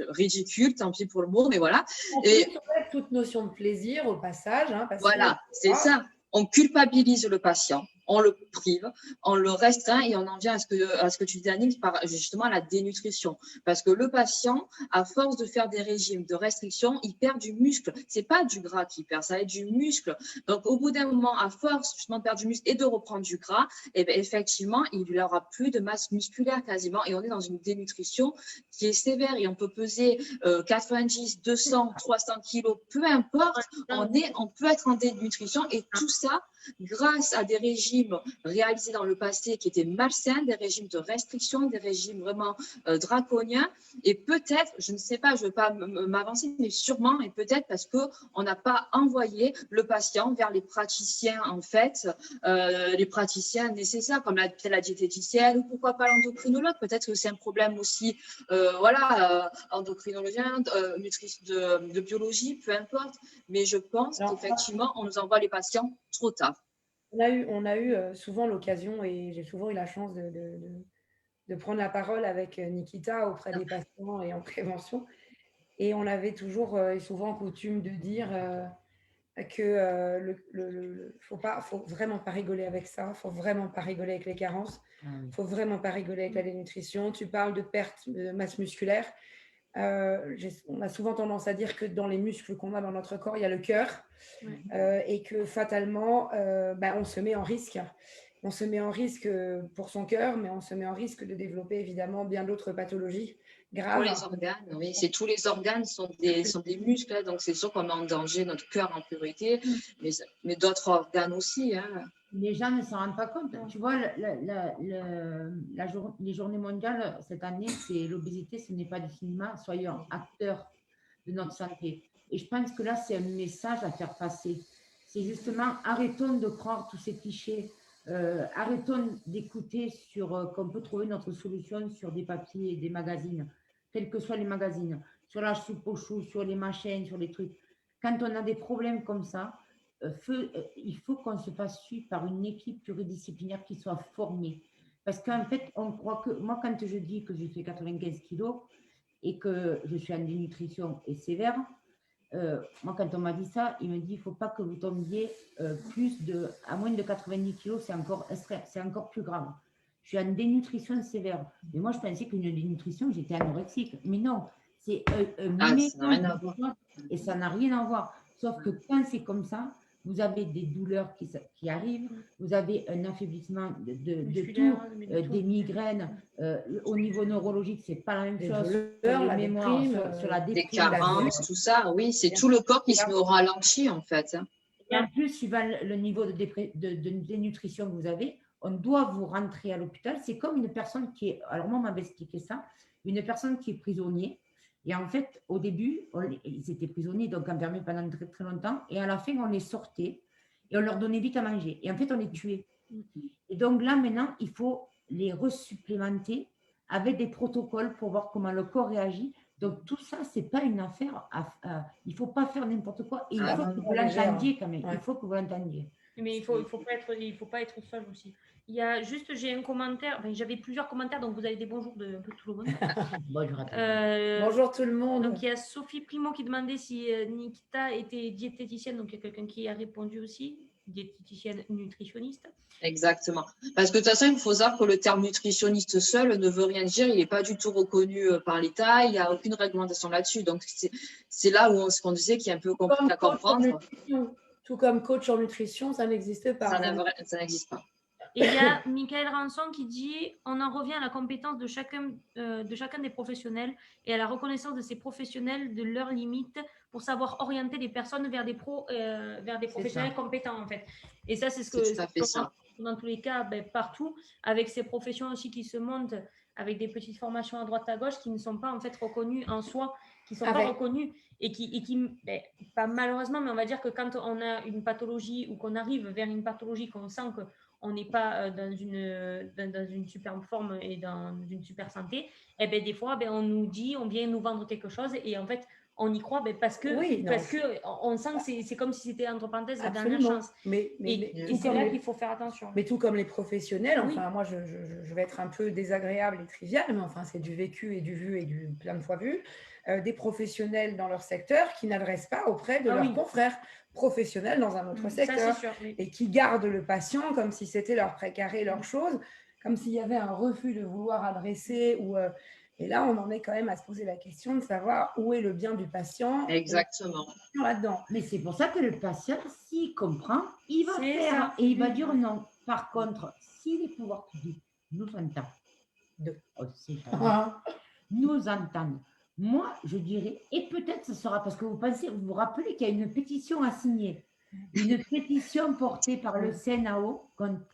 ridicule, tant pis pour le mot, mais voilà.
Et toute notion de plaisir au passage. Hein, parce
voilà, c'est ça. On culpabilise le patient, on le prive, on le restreint et on en vient à ce que tu dis, Annick, par justement la dénutrition. Parce que le patient, à force de faire des régimes de restriction, il perd du muscle. C'est pas du gras qu'il perd, ça va être du muscle. Donc, au bout d'un moment, à force justement de perdre du muscle et de reprendre du gras, et bien, effectivement, il n'y aura plus de masse musculaire quasiment et on est dans une dénutrition qui est sévère et on peut peser 90, 200, 300 kilos, peu importe, on peut être en dénutrition et tout ça grâce à des régimes réalisés dans le passé qui étaient malsains, des régimes de restriction, des régimes vraiment draconiens et peut-être, je ne sais pas, je ne veux pas m'avancer, mais sûrement et peut-être parce qu'on n'a pas envoyé le patient vers les praticiens en fait, les praticiens nécessaires comme la diététicienne ou pourquoi pas l'endocrinologue, peut-être que c'est un problème aussi endocrinologien, de biologie, peu importe, mais je pense qu'effectivement on nous envoie les patients trop tard.
On a eu souvent l'occasion, et j'ai souvent eu la chance de prendre la parole avec Nikita auprès des patients et en prévention. Et on avait toujours et souvent coutume de dire que faut vraiment pas rigoler avec ça, faut vraiment pas rigoler avec les carences, faut vraiment pas rigoler avec la dénutrition. Tu parles de perte de masse musculaire. On a souvent tendance à dire que dans les muscles qu'on a dans notre corps, il y a le cœur et que fatalement, on se met en risque. On se met en risque pour son cœur, mais on se met en risque de développer évidemment bien d'autres pathologies graves.
Tous les organes, oui, tous les organes sont des muscles, donc c'est sûr qu'on met en danger notre cœur en priorité, mais d'autres organes aussi. Hein.
Les gens ne s'en rendent pas compte. Tu vois, les journées mondiales cette année, c'est l'obésité, ce n'est pas du cinéma. Soyons acteurs de notre santé. Et je pense que là, c'est un message à faire passer. C'est justement, arrêtons de croire tous ces clichés. Arrêtons d'écouter qu'on peut trouver notre solution sur des papiers et des magazines, quels que soient les magazines, sur la soupe aux choux, sur les machines, sur les trucs. Quand on a des problèmes comme ça, il faut qu'on se fasse suivre par une équipe pluridisciplinaire qui soit formée. Parce qu'en fait, on croit que, moi, quand je dis que j'ai fait 95 kilos et que je suis en dénutrition et sévère, moi, quand on m'a dit ça, il me dit, il ne faut pas que vous tombiez à moins de 90 kilos, c'est encore plus grave. Je suis en dénutrition sévère. Mais moi, je pensais qu'une dénutrition, j'étais anorexique. Mais non, c'est
ça n'a rien à voir.
Et ça n'a rien à voir. Sauf que quand c'est comme ça, vous avez des douleurs qui arrivent, vous avez un affaiblissement de tout,
Musculaire,
des migraines. Au niveau neurologique, c'est pas la même chose.
douleurs,
la mémoire,
déprime,
sur la
Des
déprime.
carences, tout ça, oui, c'est tout le corps qui se met au ralenti, en fait.
Et en plus, suivant le niveau de dénutrition que vous avez, on doit vous rentrer à l'hôpital. C'est comme une personne qui est, alors moi, on m'avait expliqué ça, une personne qui est prisonnier. Et en fait, au début, ils étaient prisonniers, donc enfermés pendant très, très longtemps. Et à la fin, on les sortait et on leur donnait vite à manger. Et en fait, on les tuait. Et donc là, maintenant, il faut les resupplémenter avec des protocoles pour voir comment le corps réagit. Donc tout ça, ce n'est pas une affaire. Il ne faut pas faire n'importe quoi. Et il faut que vous l'entendiez quand même.
Ouais.
Il faut que vous l'entendiez.
Mais il faut pas être seul aussi. Il y a juste, j'ai un commentaire, enfin, j'avais plusieurs commentaires, donc vous avez des bonjours de un peu tout le monde.
Bonjour tout le monde.
Donc il y a Sophie Primo qui demandait si Nikita était diététicienne, donc il y a quelqu'un qui a répondu aussi, diététicienne nutritionniste.
Exactement. Parce que de toute façon, il faut savoir que le terme nutritionniste seul ne veut rien dire. Il n'est pas du tout reconnu par l'État. Il n'y a aucune réglementation là-dessus. Donc, c'est là où on disait qu'il est un peu compliqué à comprendre.
Tout comme coach en nutrition, ça n'existe pas.
Ça n'existe pas.
Et il y a Michael Ranson qui dit « On en revient à la compétence de chacun des professionnels et à la reconnaissance de ces professionnels de leurs limites pour savoir orienter les personnes vers des professionnels compétents, en fait. » Et ça, c'est ce que dans tous les cas, partout, avec ces professions aussi qui se montent avec des petites formations à droite à gauche qui ne sont pas en fait reconnues en soi, qui ne sont pas reconnues et qui pas malheureusement, mais on va dire que quand on a une pathologie ou qu'on arrive vers une pathologie, qu'on sent qu'on n'est pas dans une superbe forme et dans une super santé, et bien des fois, on nous dit, on vient nous vendre quelque chose et en fait, on y croit parce que on sent que c'est comme si c'était entre parenthèses la dernière chance. Et c'est là qu'il faut faire attention.
Mais tout comme les professionnels, enfin moi je vais être un peu désagréable et trivial, mais enfin c'est du vécu et du vu et du plein de fois vu, des professionnels dans leur secteur qui n'adressent pas auprès de leurs confrères professionnels dans un autre secteur,
sûr,
et qui gardent le patient comme si c'était leur précaré, leur chose, comme s'il y avait un refus de vouloir adresser ou et là, on en est quand même à se poser la question de savoir où est le bien du patient.
Exactement.
Là-dedans.
Mais c'est pour ça que le patient, s'il comprend, il va faire et il va dire non. Par contre, si les pouvoirs publics nous entendent, nous entendent, moi, je dirais, et peut-être ce sera parce que vous vous rappelez qu'il y a une pétition à signer, une pétition portée par le CNAO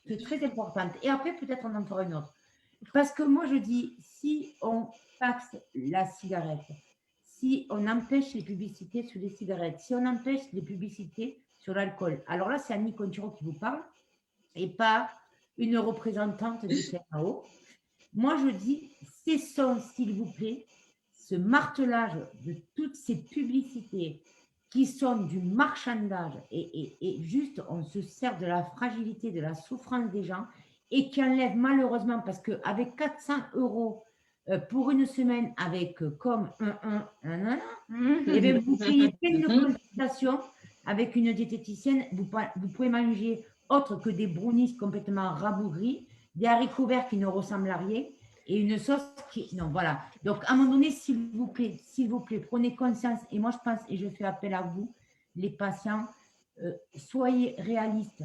qui est très importante. Et après, peut-être on en fera une autre. Parce que moi, je dis, si on taxe la cigarette, si on empêche les publicités sur les cigarettes, si on empêche les publicités sur l'alcool, alors là, c'est Annie Conturo qui vous parle et pas une représentante du CNAO. Moi, je dis, cessons, s'il vous plaît, ce martelage de toutes ces publicités qui sont du marchandage et juste, on se sert de la fragilité, de la souffrance des gens et qui enlève malheureusement, parce qu'avec 400 € pour une semaine, avec comme et bien vous payez plein de consultations avec une diététicienne, vous pouvez manger autre que des brownies complètement rabougris, des haricots verts qui ne ressemblent à rien et une sauce qui… Non, voilà. Donc, à un moment donné, s'il vous plaît, prenez conscience. Et moi, je pense, et je fais appel à vous, les patients, soyez réalistes.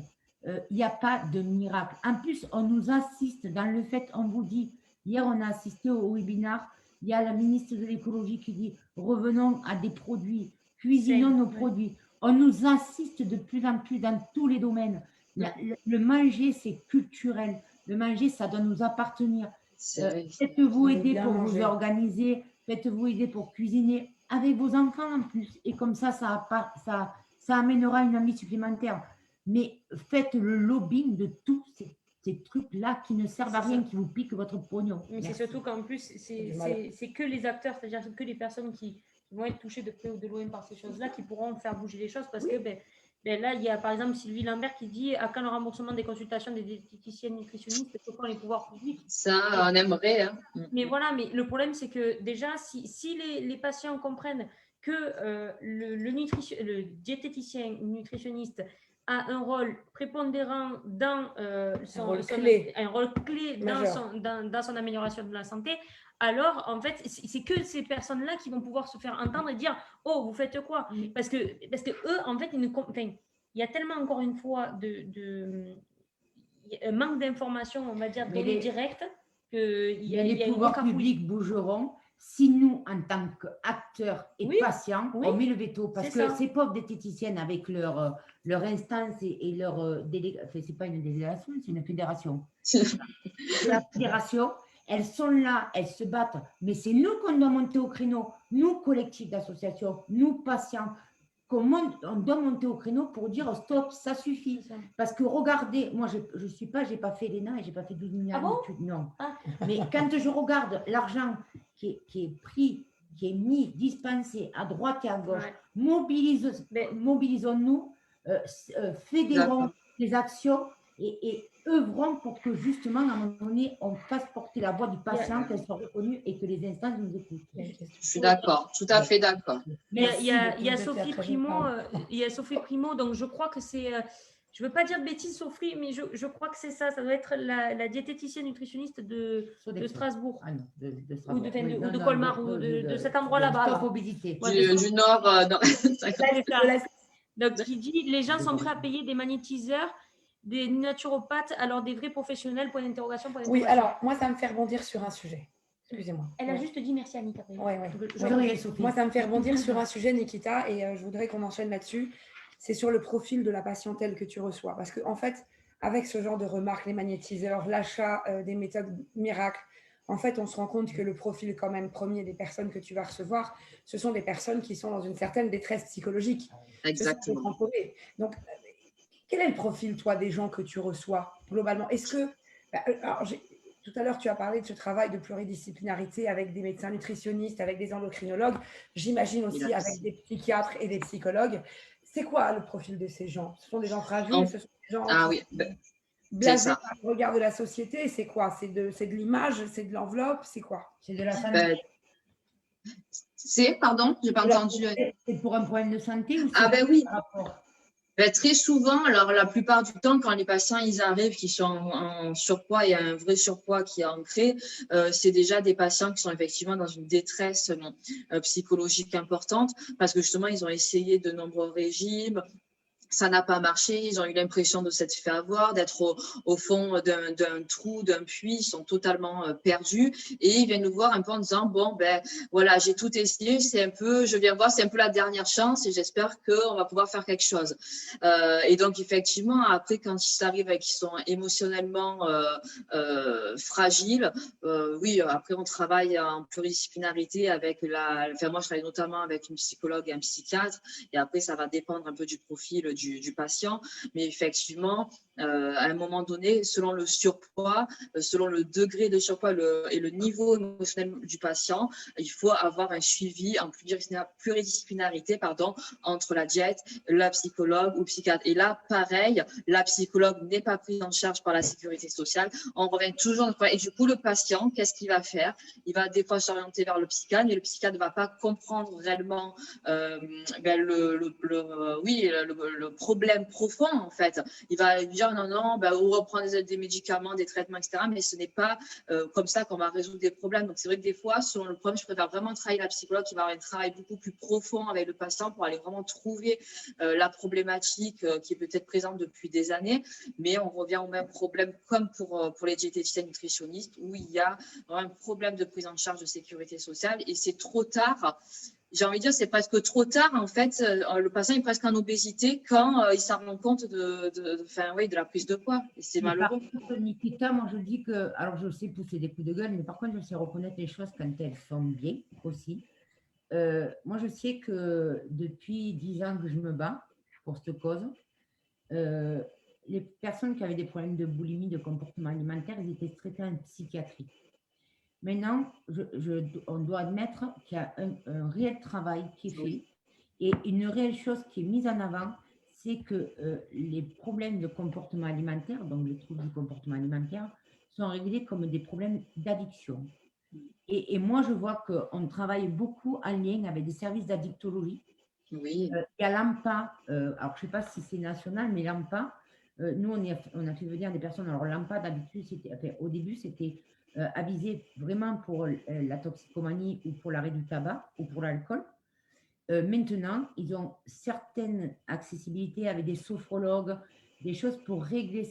Il n'y a pas de miracle. En plus, on nous assiste dans le fait, on vous dit, hier, on a assisté au webinaire, il y a la ministre de l'écologie qui dit, revenons à des produits, cuisinons nos produits. On nous assiste de plus en plus dans tous les domaines. Le manger, c'est culturel. Le manger, ça doit nous appartenir. Faites-vous aider pour vous organiser, faites-vous aider pour cuisiner avec vos enfants en plus. Et comme ça amènera une amie supplémentaire. Mais faites le lobbying de tous ces trucs-là qui ne servent à rien, qui vous piquent votre pognon.
Mais c'est surtout qu'en plus, c'est que les acteurs, c'est-à-dire que les personnes qui vont être touchées de près ou de loin par ces choses-là qui pourront faire bouger les choses parce que là, il y a par exemple Sylvie Lambert qui dit à quand le remboursement des consultations des diététiciennes nutritionnistes, ce sont les pouvoirs publics.
Ça, on aimerait. Hein.
Mais voilà, mais le problème, c'est que déjà, si les patients comprennent que le diététicien nutritionniste a un rôle prépondérant dans un rôle clé dans son amélioration de la santé, alors en fait c'est que ces personnes-là qui vont pouvoir se faire entendre et dire oh vous faites quoi, parce que eux en fait ils ne comprennent. il y a tellement, encore une fois, un manque d'informations, on va dire, données directes, qu'il y a
les pouvoirs publics bougeront si nous, en tant qu'acteurs et patients, on met le veto. Parce que ces pauvres diététiciennes, avec leur instance et leur délégation, enfin, c'est pas une délégation, c'est une fédération. La fédération, elles sont là, elles se battent, mais c'est nous qu'on doit monter au créneau, nous, collectifs d'associations, nous, patients, on doit monter au créneau pour dire stop, ça suffit. Parce que regardez, moi, j'ai pas fait l'ENA et j'ai pas fait 12 milliards d'études, non. Mais quand je regarde l'argent qui est pris, qui est mis, dispensé à droite et à gauche, mobilisons-nous, fédérons les actions et œuvrons pour que justement, à un moment donné, on fasse porter la voix du patient, qu'elle soit reconnue et que les instances nous écoutent.
Je suis d'accord, tout à fait d'accord.
Il y a Sophie Primo, donc je crois que c'est, je ne veux pas dire de bêtises, Sophie, mais je crois que c'est ça doit être la diététicienne nutritionniste de Strasbourg.
Ah non, de
Strasbourg. Ou de Colmar, ou de cet endroit là-bas.
Stop obésité.
Du Nord.
Donc, qui dit, les gens sont prêts à payer des magnétiseurs, des naturopathes, alors des vrais professionnels, point d'interrogation.
Oui, alors, moi, ça me fait rebondir sur un sujet. Excusez-moi.
Elle a juste dit merci, Anita.
Moi, ça me fait rebondir sur un sujet, Nikita, et je voudrais qu'on enchaîne là-dessus. C'est sur le profil de la patientèle que tu reçois. Parce qu'en fait, avec ce genre de remarques, les magnétiseurs, l'achat des méthodes miracles, en fait, on se rend compte que le profil quand même premier des personnes que tu vas recevoir, ce sont des personnes qui sont dans une certaine détresse psychologique.
Exactement.
Donc, quel est le profil, toi, des gens que tu reçois globalement? Est-ce que... tout à l'heure, tu as parlé de ce travail de pluridisciplinarité avec des médecins nutritionnistes, avec des endocrinologues, j'imagine aussi avec des psychiatres et des psychologues. C'est quoi le profil de ces gens? Ce sont des gens fragiles, ce sont des gens blasés par le regard de la société. C'est quoi? C'est de l'image, c'est de l'enveloppe, c'est quoi?
C'est de la santé.
Pardon, j'ai pas entendu.
C'est pour un problème de santé ou
oui. Très souvent, alors la plupart du temps, quand les patients ils arrivent qui sont en surpoids, il y a un vrai surpoids qui est ancré, c'est déjà des patients qui sont effectivement dans une détresse psychologique importante parce que justement, ils ont essayé de nombreux régimes. Ça n'a pas marché, ils ont eu l'impression de s'être fait avoir, d'être au fond d'un trou, d'un puits, ils sont totalement perdus et ils viennent nous voir un peu en disant bon ben voilà, j'ai tout essayé, je viens voir, c'est un peu la dernière chance et j'espère qu'on va pouvoir faire quelque chose. Et donc effectivement après quand ils arrivent et qu'ils sont émotionnellement fragiles, oui après on travaille en pluridisciplinarité avec moi je travaille notamment avec une psychologue et un psychiatre et après ça va dépendre un peu du profil du patient, mais effectivement, à un moment donné, selon le surpoids, selon le degré de surpoids et le niveau émotionnel du patient, il faut avoir un suivi en pluridisciplinarité entre la diète, la psychologue ou psychiatre. Et là, pareil, la psychologue n'est pas prise en charge par la sécurité sociale. On revient toujours. Et du coup, le patient, qu'est-ce qu'il va faire? Il va des fois s'orienter vers le psychiatre, mais le psychiatre ne va pas comprendre réellement le problème profond en fait. Il va dire non, on reprend des médicaments, des traitements, etc. Mais ce n'est pas comme ça qu'on va résoudre des problèmes. Donc c'est vrai que des fois, selon le problème, je préfère vraiment travailler la psychologue qui va avoir un travail beaucoup plus profond avec le patient pour aller vraiment trouver la problématique qui est peut-être présente depuis des années. Mais on revient au même problème comme pour les diététiciens nutritionnistes où il y a un problème de prise en charge de sécurité sociale et c'est trop tard. J'ai envie de dire, c'est presque trop tard, en fait. Le patient est presque en obésité quand il s'en rend compte de la prise de poids. Et c'est malheureux.
Par contre, Nikita, moi, je dis que, alors je sais pousser des coups de gueule, mais par contre, je sais reconnaître les choses quand elles sont bien aussi. Moi, je sais que depuis 10 ans que je me bats pour cette cause, les personnes qui avaient des problèmes de boulimie, de comportement alimentaire, ils étaient traités en psychiatrie. Maintenant, on doit admettre qu'il y a un réel travail qui est fait et une réelle chose qui est mise en avant, c'est que les problèmes de comportement alimentaire, donc les troubles du comportement alimentaire, sont réglés comme des problèmes d'addiction. Et moi, je vois qu'on travaille beaucoup en lien avec des services d'addictologie.
Oui.
Il y a l'AMPA, alors je ne sais pas si c'est national, mais l'AMPA, nous, on a fait venir des personnes. Alors l'AMPA, d'habitude, au début, c'était avisé vraiment pour la toxicomanie ou pour l'arrêt du tabac ou pour l'alcool. maintenant, ils ont certaines accessibilités avec des sophrologues, des choses pour régler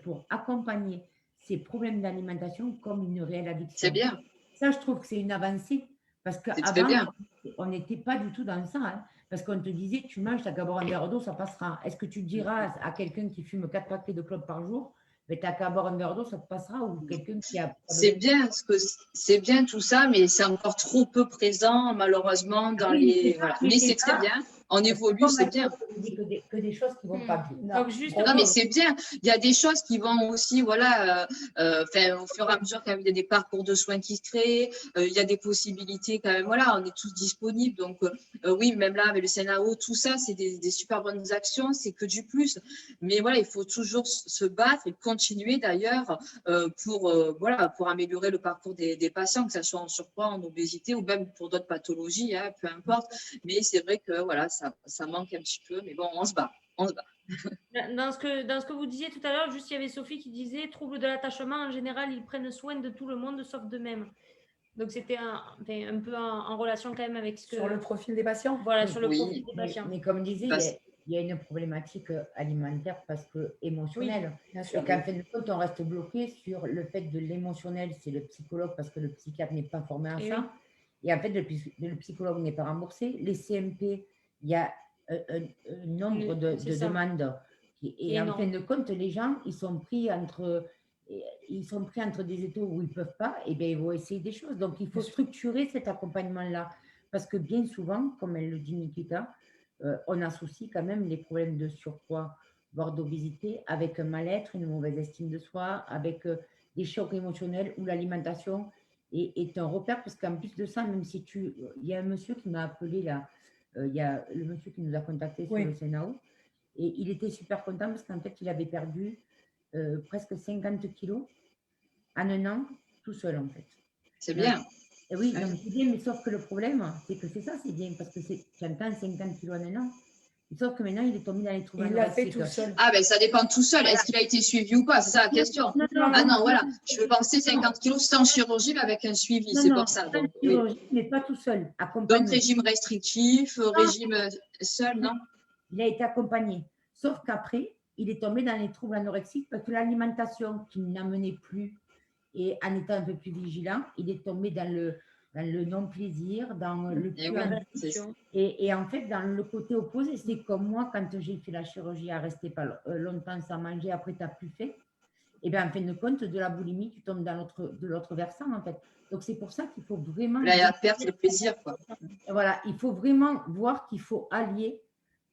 pour accompagner ces problèmes d'alimentation comme une réelle addiction.
C'est bien.
Ça, je trouve que c'est une avancée parce qu'avant, on n'était pas du tout dans ça. Hein, parce qu'on te disait, tu manges, tu n'as qu'à boire un verre d'eau, ça passera. Est-ce que tu diras à quelqu'un qui fume 4 paquets de clopes par jour, mais tu n'as qu'à boire un verre d'eau, ça te passera, ou quelqu'un qui a…
C'est bien tout ça, mais c'est encore trop peu présent, malheureusement, dans les… Voilà. Mais c'est très bien. On évolue, c'est bien.
Que des choses qui ne vont pas bien.
Donc, justement,
non, mais c'est bien. Il y a des choses qui vont aussi, voilà, au fur et à mesure qu'il y a des parcours de soins qui se créent, il y a des possibilités quand même. Voilà, on est tous disponibles. Donc, oui, même là, avec le CNAO, tout ça, c'est des super bonnes actions, c'est que du plus. Mais voilà, il faut toujours se battre et continuer d'ailleurs pour améliorer le parcours des patients, que ce soit en surpoids, en obésité ou même pour d'autres pathologies, hein, peu importe. Mais c'est vrai que voilà, ça manque un petit peu, mais bon, on se bat.
Dans ce que vous disiez tout à l'heure, juste il y avait Sophie qui disait troubles de l'attachement, en général, ils prennent soin de tout le monde sauf d'eux-mêmes. Donc c'était un peu en relation quand même avec ce que…
Sur le profil des patients.
Voilà, sur le profil des patients.
Mais comme disait, il y a une problématique alimentaire parce que émotionnelle.
Oui, bien sûr.
Et qu'en fin de compte, on reste bloqué sur le fait de l'émotionnel, c'est le psychologue parce que le psychiatre n'est pas formé à ça. Et en fait, le psychologue n'est pas remboursé. Les CMP, il y a un nombre de demandes. Et en fin de compte, les gens, ils sont pris entre des étaux où ils ne peuvent pas, et bien ils vont essayer des choses. Donc, il faut structurer cet accompagnement-là. Parce que bien souvent, comme elle le dit Nikita, on associe quand même les problèmes de surpoids, voire d'obésité, avec un mal-être, une mauvaise estime de soi, avec des chocs émotionnels où l'alimentation est un repère. Parce qu'en plus de ça, même si il y a un monsieur qui m'a appelé là, il y a le monsieur qui nous a contacté sur le CNAO, et il était super content parce qu'en fait, il avait perdu presque 50 kilos en un an, tout seul en fait.
C'est bien.
Et oui, donc c'est bien, mais sauf que le problème, c'est que c'est ça, c'est bien, parce que tu entends 50 kilos en un an. Sauf que maintenant, il est tombé dans les troubles.
Il l'a fait tout seul.
Ah, ben ça dépend tout seul. Est-ce qu'il a été suivi ou pas? C'est ça la question. Non, voilà. Je veux penser 50 kilos sans chirurgie, mais avec un suivi. C'est pour ça.
Donc, chirurgie, mais pas tout seul.
Donc, régime restrictif, régime seul, non?
Il a été accompagné. Sauf qu'après, il est tombé dans les troubles anorexiques parce que l'alimentation qui n'amenait plus, et en étant un peu plus vigilant, il est tombé dans le non-plaisir, dans le et en fait, dans le côté opposé, c'est comme moi, quand j'ai fait la chirurgie à rester pas longtemps sans manger, après tu n'as plus fait, et bien en fin de compte, de la boulimie, tu tombes de l'autre versant, en fait. Donc, c'est pour ça qu'il faut vraiment…
Là, il y a la perte, le plaisir, quoi.
Voilà, il faut vraiment voir qu'il faut allier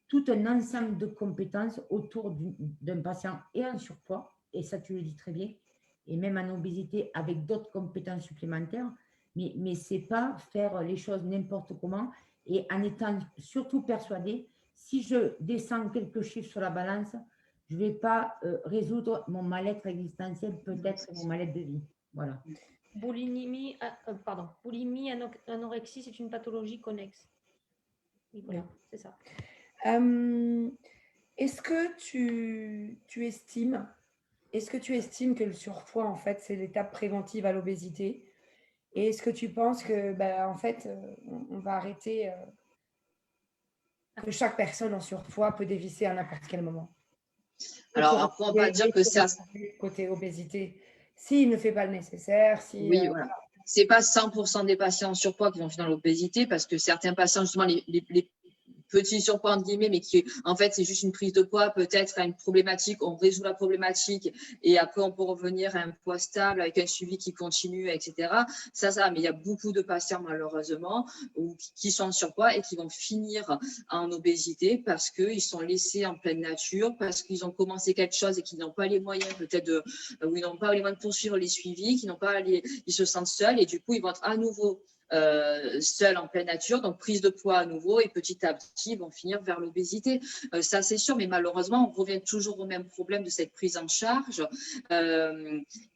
tout un ensemble de compétences autour d'un patient et en surpoids, et ça, tu le dis très bien, et même en obésité avec d'autres compétences supplémentaires, mais ce n'est pas faire les choses n'importe comment et en étant surtout persuadé, si je descends quelques chiffres sur la balance, je ne vais pas résoudre mon mal-être existentiel, peut-être mon mal-être de vie. Voilà.
Boulimie, anorexie, c'est une pathologie connexe. Voilà, c'est ça.
Est-ce que tu estimes que le surpoids, en fait, c'est l'étape préventive à l'obésité? Et est-ce que tu penses que, en fait, on va arrêter que chaque personne en surpoids peut dévisser à n'importe quel moment?
Alors, après, on va dire que c'est…
Côté obésité, s'il ne fait pas le nécessaire, si…
Oui, voilà. Ce n'est pas 100% des patients en surpoids qui vont finir dans l'obésité parce que certains patients, justement, les petits surpoids, entre guillemets, mais qui, en fait, c'est juste une prise de poids, peut-être à une problématique, on résout la problématique et après, on peut revenir à un poids stable avec un suivi qui continue, etc. Ça, mais il y a beaucoup de patients, malheureusement, qui sont en surpoids et qui vont finir en obésité parce qu'ils sont laissés en pleine nature, parce qu'ils ont commencé quelque chose et qu'ils n'ont pas les moyens, peut-être, ou ils n'ont pas les moyens de poursuivre les suivis, ils se sentent seuls et du coup, ils vont être à nouveau seuls en pleine nature, donc prise de poids à nouveau et petit à petit vont finir vers l'obésité. Ça c'est sûr, mais malheureusement on revient toujours au même problème de cette prise en charge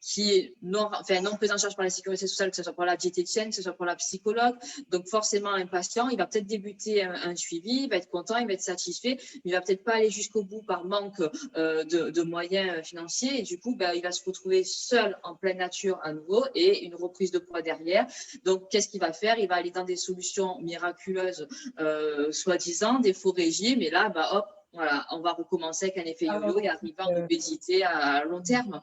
qui est non prise en charge par la sécurité sociale, que ce soit par la diététicienne, que ce soit par la psychologue. Donc forcément un patient, il va peut-être débuter un suivi, il va être content, il va être satisfait, mais il va peut-être pas aller jusqu'au bout par manque de moyens financiers et du coup il va se retrouver seul en pleine nature à nouveau et une reprise de poids derrière. Donc qu'est-ce qui va faire? Il va aller dans des solutions miraculeuses, soi-disant, des faux régimes, et là, bah, hop, voilà, on va recommencer avec un effet yo-yo et arriver en obésité à long terme.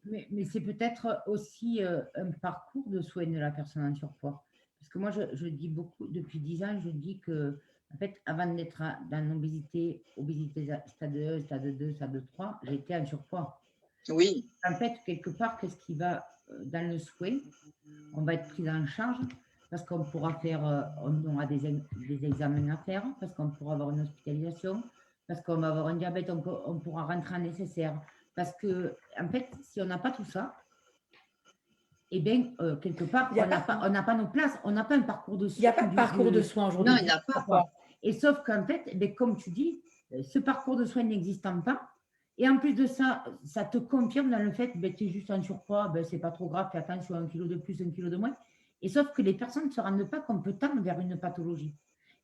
Mais c'est peut-être aussi un parcours de soins de la personne en surpoids. Parce que moi, je dis beaucoup, depuis 10 ans, je dis que, en fait, avant d'être dans l'obésité, obésité stade 1, stade 2, stade 3, j'étais en surpoids.
Oui.
En fait, quelque part, qu'est-ce qui va dans le soin? On va être pris en charge parce qu'on pourra faire, on aura des examens à faire, parce qu'on pourra avoir une hospitalisation, parce qu'on va avoir un diabète, on pourra rentrer en nécessaire. Parce que, en fait, si on n'a pas tout ça, eh bien, quelque part, on n'a pas nos places, on n'a pas un parcours de soins.
Il n'y a pas de parcours de soins aujourd'hui.
Non, il n'y a pas.
Et sauf qu'en fait, eh bien, comme tu dis, ce parcours de soins n'existant pas, et en plus de ça, ça te confirme dans le fait que tu es juste en surpoids, c'est pas trop grave, fais attention, 1 kilo de plus, 1 kilo de moins. Et sauf que les personnes ne se rendent pas qu'on peut tendre vers une pathologie.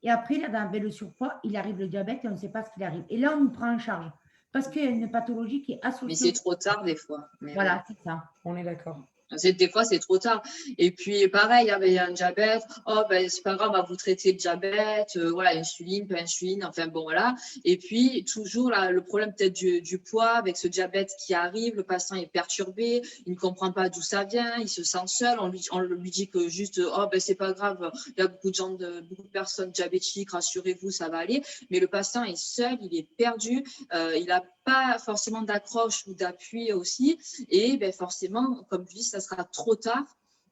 Et après, là, avec le surpoids, il arrive le diabète et on ne sait pas ce qu'il arrive. Et là, on nous prend en charge. Parce qu'il y a une pathologie qui est associée.
Mais c'est trop tard des fois. Mais
voilà, c'est ça.
On est d'accord.
Des fois, c'est trop tard. Et puis, pareil, il y a un diabète. Oh, c'est pas grave, on va vous traiter le diabète. Voilà, insuline, pas insuline. Enfin, bon, voilà. Et puis, toujours là, le problème peut-être du poids avec ce diabète qui arrive. Le patient est perturbé. Il ne comprend pas d'où ça vient. Il se sent seul. On lui dit que juste, c'est pas grave. Il y a beaucoup de personnes diabétiques. Rassurez-vous, ça va aller. Mais le patient est seul. Il est perdu. Il a pas forcément d'accroche ou d'appui aussi. Et forcément, comme tu dis, ça sera trop tard,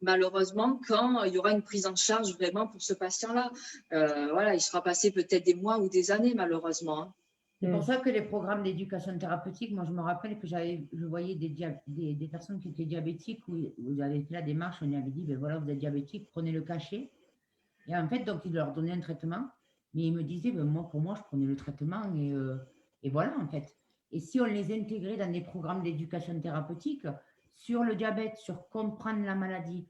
malheureusement, quand il y aura une prise en charge vraiment pour ce patient-là. Voilà, il sera passé peut-être des mois ou des années, malheureusement. Hein.
C'est pour ça que les programmes d'éducation thérapeutique, moi, je me rappelle que je voyais des personnes qui étaient diabétiques où j'avais fait la démarche, on avait dit, voilà, vous êtes diabétique, prenez le cachet. Et en fait, donc, ils leur donnaient un traitement, mais ils me disaient, pour moi, je prenais le traitement et voilà, en fait. Et si on les intégrait dans des programmes d'éducation thérapeutique, sur le diabète, sur comprendre la maladie,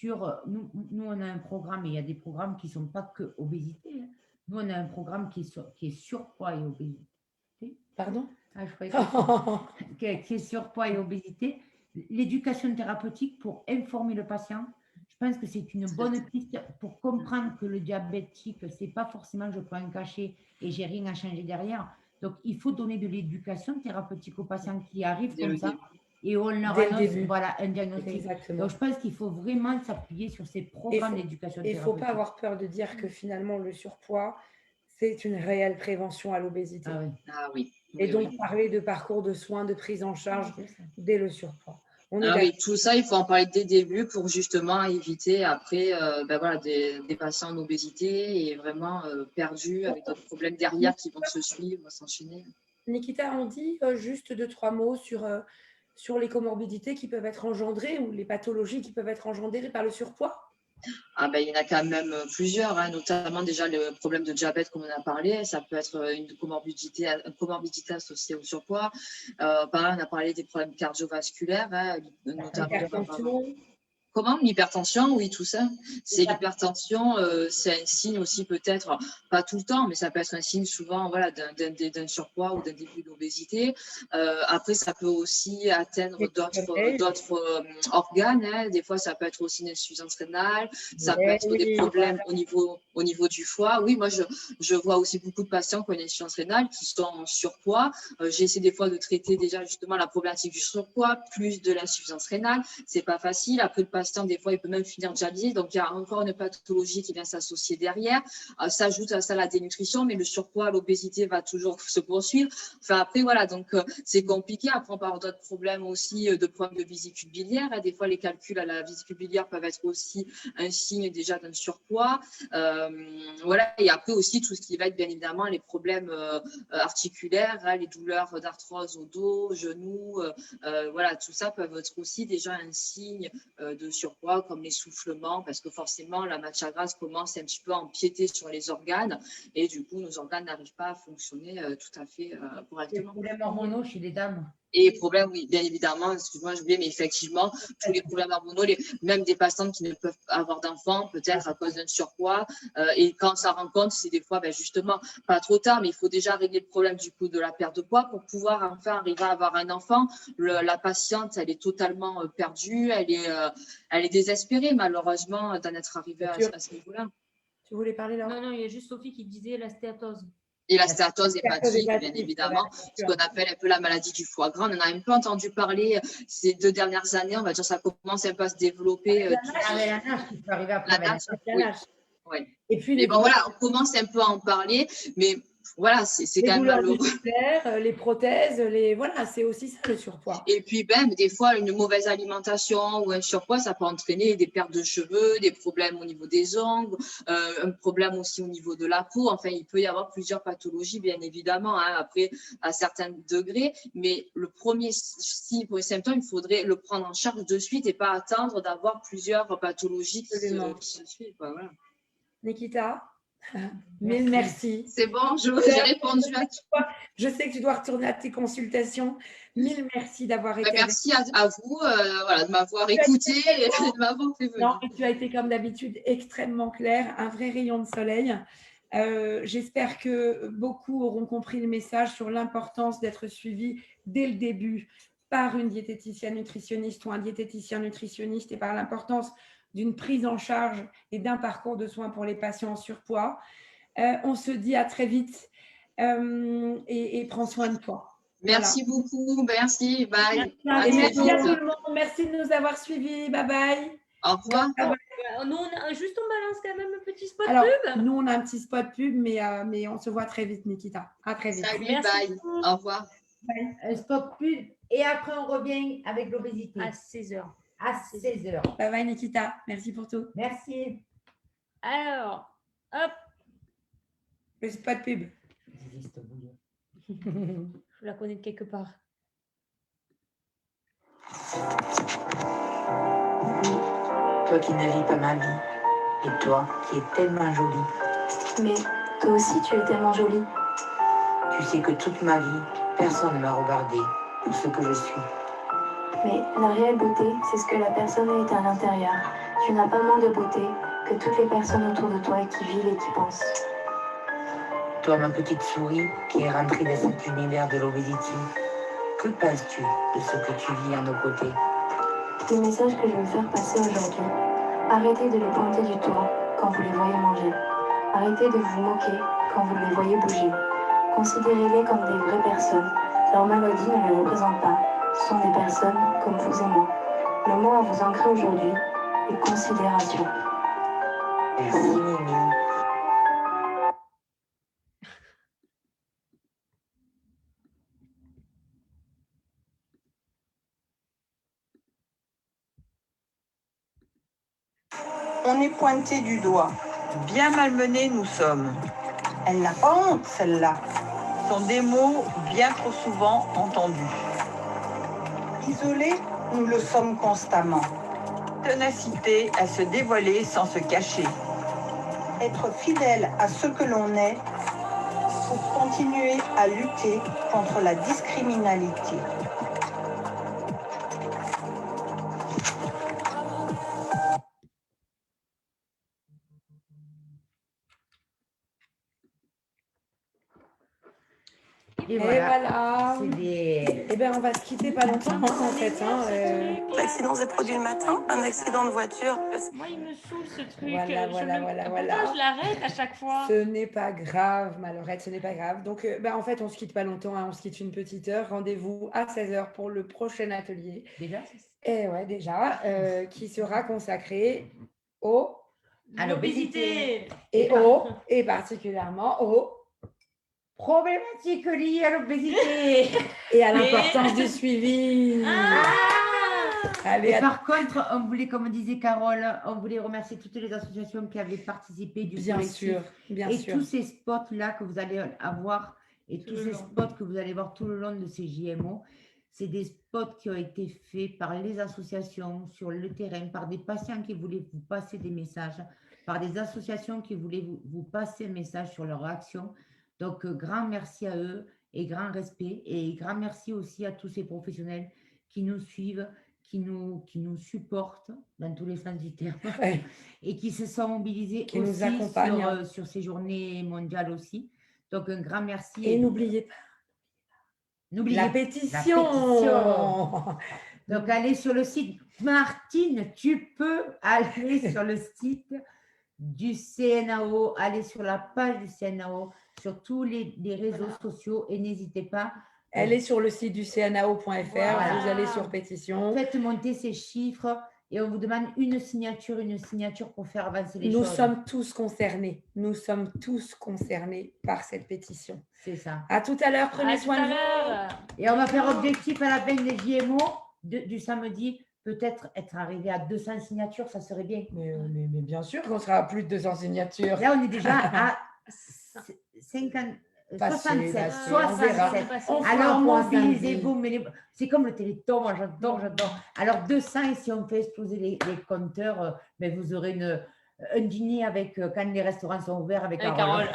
nous, on a un programme, et il y a des programmes qui ne sont pas que obésité. Hein. Nous, on a un programme qui est surpoids et obésité.
Pardon?
Je croyais qui est surpoids et obésité. L'éducation thérapeutique pour informer le patient, je pense que c'est une bonne piste pour comprendre que le diabétique, ce n'est pas forcément je prends un cachet et j'ai rien à changer derrière. Donc, il faut donner de l'éducation thérapeutique aux patients qui arrivent comme ça et on leur annonce un diagnostic.
Exactement.
Donc, je pense qu'il faut vraiment s'appuyer sur ces programmes d'éducation thérapeutique.
Il ne faut pas avoir peur de dire que finalement, le surpoids, c'est une réelle prévention à l'obésité.
Ah oui.
Et donc, parler de parcours de soins, de prise en charge dès le surpoids.
Oui, tout ça, il faut en parler dès le début pour justement éviter après des patients en obésité et vraiment perdus avec d'autres problèmes derrière qui vont se suivre, s'enchaîner.
Nikita, on dit juste 2-3 mots sur les comorbidités qui peuvent être engendrées ou les pathologies qui peuvent être engendrées par le surpoids?
Il y en a quand même plusieurs, hein, notamment déjà le problème de diabète comme on a parlé, ça peut être une comorbidité associée au surpoids. Pareil, on a parlé des problèmes cardiovasculaires, hein, notamment. Comment? L'hypertension, oui, tout ça. C'est l'hypertension, c'est un signe aussi peut-être, pas tout le temps, mais ça peut être un signe souvent d'un surpoids ou d'un début d'obésité. Après, ça peut aussi atteindre d'autres organes. Hein. Des fois, ça peut être aussi une insuffisance rénale. Ça peut être des problèmes au niveau du foie. Oui, moi, je vois aussi beaucoup de patients qui ont une insuffisance rénale qui sont en surpoids. J'essaie des fois de traiter déjà justement la problématique du surpoids, plus de l'insuffisance rénale. C'est pas facile. Après, le patient, des fois, il peut même finir diabétique. Donc, il y a encore une pathologie qui vient s'associer derrière. S'ajoute à ça la dénutrition, mais le surpoids, l'obésité va toujours se poursuivre. Enfin, après, voilà, donc c'est compliqué. Après, on peut avoir d'autres problèmes aussi de problèmes de vésicule biliaire. Des fois, les calculs à la vésicule biliaire peuvent être aussi un signe déjà d'un surpoids. Voilà. Et après aussi, tout ce qui va être bien évidemment les problèmes articulaires, les douleurs d'arthrose au dos, genoux. Voilà, tout ça peut être aussi déjà un signe de surpoids comme l'essoufflement, parce que forcément la matière grasse commence un petit peu à empiéter sur les organes et du coup nos organes n'arrivent pas à fonctionner tout à fait correctement.
Les problèmes hormonaux chez les dames.
Et problème, oui, bien évidemment, excuse-moi, je oublié, mais effectivement, tous les problèmes hormonaux, même des patientes qui ne peuvent pas avoir d'enfants, peut-être à cause d'un surpoids. Et quand ça rencontre, c'est des fois, justement, pas trop tard, mais il faut déjà régler le problème du coup de la perte de poids pour pouvoir enfin arriver à avoir un enfant. La patiente, elle est totalement perdue, elle est désespérée, malheureusement, d'en être arrivée à ce niveau-là.
Tu voulais parler, là?
Non, il y a juste Sophie qui disait la stéatose.
Et la stéatose hépatique, bien évidemment, ce qu'on appelle un peu la maladie du foie gras. On en a un peu entendu parler ces 2 dernières années. On va dire ça commence un peu à se développer.
La nage qui peut arriver après.
Oui.
Et puis,
mais bon, voilà, on commence un peu à en parler, mais voilà, c'est quand même malheureux.
Les prothèses, voilà, c'est aussi ça le surpoids.
Et puis, des fois, une mauvaise alimentation ou un surpoids, ça peut entraîner des pertes de cheveux, des problèmes au niveau des ongles, un problème aussi au niveau de la peau. Enfin, il peut y avoir plusieurs pathologies, bien évidemment, hein, après, à certains degrés. Mais le premier signe, pour les symptômes, il faudrait le prendre en charge de suite et pas attendre d'avoir plusieurs pathologies qui se suivent. Voilà.
Nikita, mille merci.
C'est bon, j'ai répondu à tout.
Je sais que tu dois retourner à tes consultations. Mille merci d'avoir été.
Merci à vous de m'avoir écouté et de m'avoir fait venir.
Non, tu as été comme d'habitude extrêmement clair, un vrai rayon de soleil. J'espère que beaucoup auront compris le message sur l'importance d'être suivi dès le début par une diététicienne nutritionniste ou un diététicien nutritionniste et par l'importance d'une prise en charge et d'un parcours de soins pour les patients en surpoids. On se dit à très vite et prends soin de toi.
Merci beaucoup, merci, bye.
Merci à tout le monde, merci de nous avoir suivis, bye bye.
Au revoir.
Nous, juste on balance quand même un petit spot
pub. Nous, on a un petit spot pub, mais on se voit très vite, Nikita. À très vite.
Salut, bye. Au revoir.
Bye. Un spot pub et après on revient avec l'obésité.
À 16h.
À 16h.
Bye bye, Nikita. Merci pour tout.
Merci.
Alors, hop.
Le spot pub.
Je la connais de quelque part.
Toi qui ne vis pas ma vie, et toi qui es tellement jolie.
Mais toi aussi, tu es tellement jolie.
Tu sais que toute ma vie, personne ne m'a regardée pour ce que je suis.
Mais la réelle beauté, c'est ce que la personne est à l'intérieur. Tu n'as pas moins de beauté que toutes les personnes autour de toi qui vivent et qui pensent.
Toi, ma petite souris, qui est rentrée dans cet univers de l'obésité, que penses-tu de ce que tu vis à nos côtés?
Le message que je veux faire passer aujourd'hui, arrêtez de les pointer du doigt quand vous les voyez manger. Arrêtez de vous moquer quand vous les voyez bouger. Considérez-les comme des vraies personnes. Leur maladie ne les représente pas. Ce sont des personnes comme vous et moi. Le mot à vous ancrer aujourd'hui est considération.
Merci, Mimi.
On est pointé du doigt. Bien malmenés nous sommes. Elle n'a pas honte, celle-là. Ce sont des mots bien trop souvent entendus. Isolés, nous le sommes constamment. Ténacité à se dévoiler sans se cacher. Être fidèle à ce que l'on est pour continuer à lutter contre la discriminalité.
Et voilà.
Eh bien, on va se quitter pas longtemps, en fait.
L'accident s'est produit le matin, un accident de voiture.
Moi, il me saoule ce truc.
Voilà.
Pourquoi je l'arrête à chaque fois?
Ce n'est pas grave, Malorette, ce n'est pas grave. Donc, en fait, on se quitte pas longtemps, on se quitte une petite heure. Rendez-vous à 16h pour le prochain atelier.
Déjà?
Et ouais, déjà, qui sera consacré
à l'obésité.
Et particulièrement aux
problématiques liées à l'obésité
et à l'importance du suivi.
Allez, par contre, on voulait, comme disait Carole, on voulait remercier toutes les associations qui avaient participé du collectif.
Bien sûr.
Tous ces spots-là que vous allez avoir et tous ces spots que vous allez voir tout le long de ces JMO, c'est des spots qui ont été faits par les associations sur le terrain, par des patients qui voulaient vous passer des messages, par des associations qui voulaient vous passer un message sur leur action. Donc, grand merci à eux et grand respect. Et grand merci aussi à tous ces professionnels qui nous suivent, qui nous supportent dans tous les sens du terme et qui se sont mobilisés
qui
aussi
nous accompagnent
sur ces journées mondiales aussi. Donc, un grand merci.
Et n'oubliez pas. La pétition.
Donc, allez sur le site. Martine, tu peux aller sur le site du CNAO, aller sur la page du CNAO, sur tous les réseaux sociaux et n'hésitez pas.
Elle est sur le site du CNAO.fr, vous allez sur pétition.
Faites monter ces chiffres et on vous demande une signature pour faire avancer les choses.
Nous sommes tous concernés. Nous sommes tous concernés par cette pétition.
C'est ça.
À tout à l'heure, prenez soin de vous.
Et on va faire objectif à la fin des JMO du samedi. Peut-être être arrivé à 200 signatures, ça serait bien.
Mais bien sûr qu'on sera à plus de 200 signatures.
Là, on est déjà à 67. Alors, mobilisez-vous. C'est comme le Téléthon, moi j'adore. Alors, 200, et si on fait exploser les compteurs, mais vous aurez un dîner avec, quand les restaurants sont ouverts, avec Carole.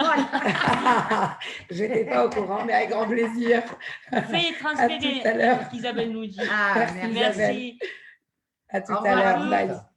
Je n'étais pas au courant, mais avec grand plaisir.
Faites transférer ce qu'Isabelle nous dit.
Merci.
À tout à l'heure. Bye.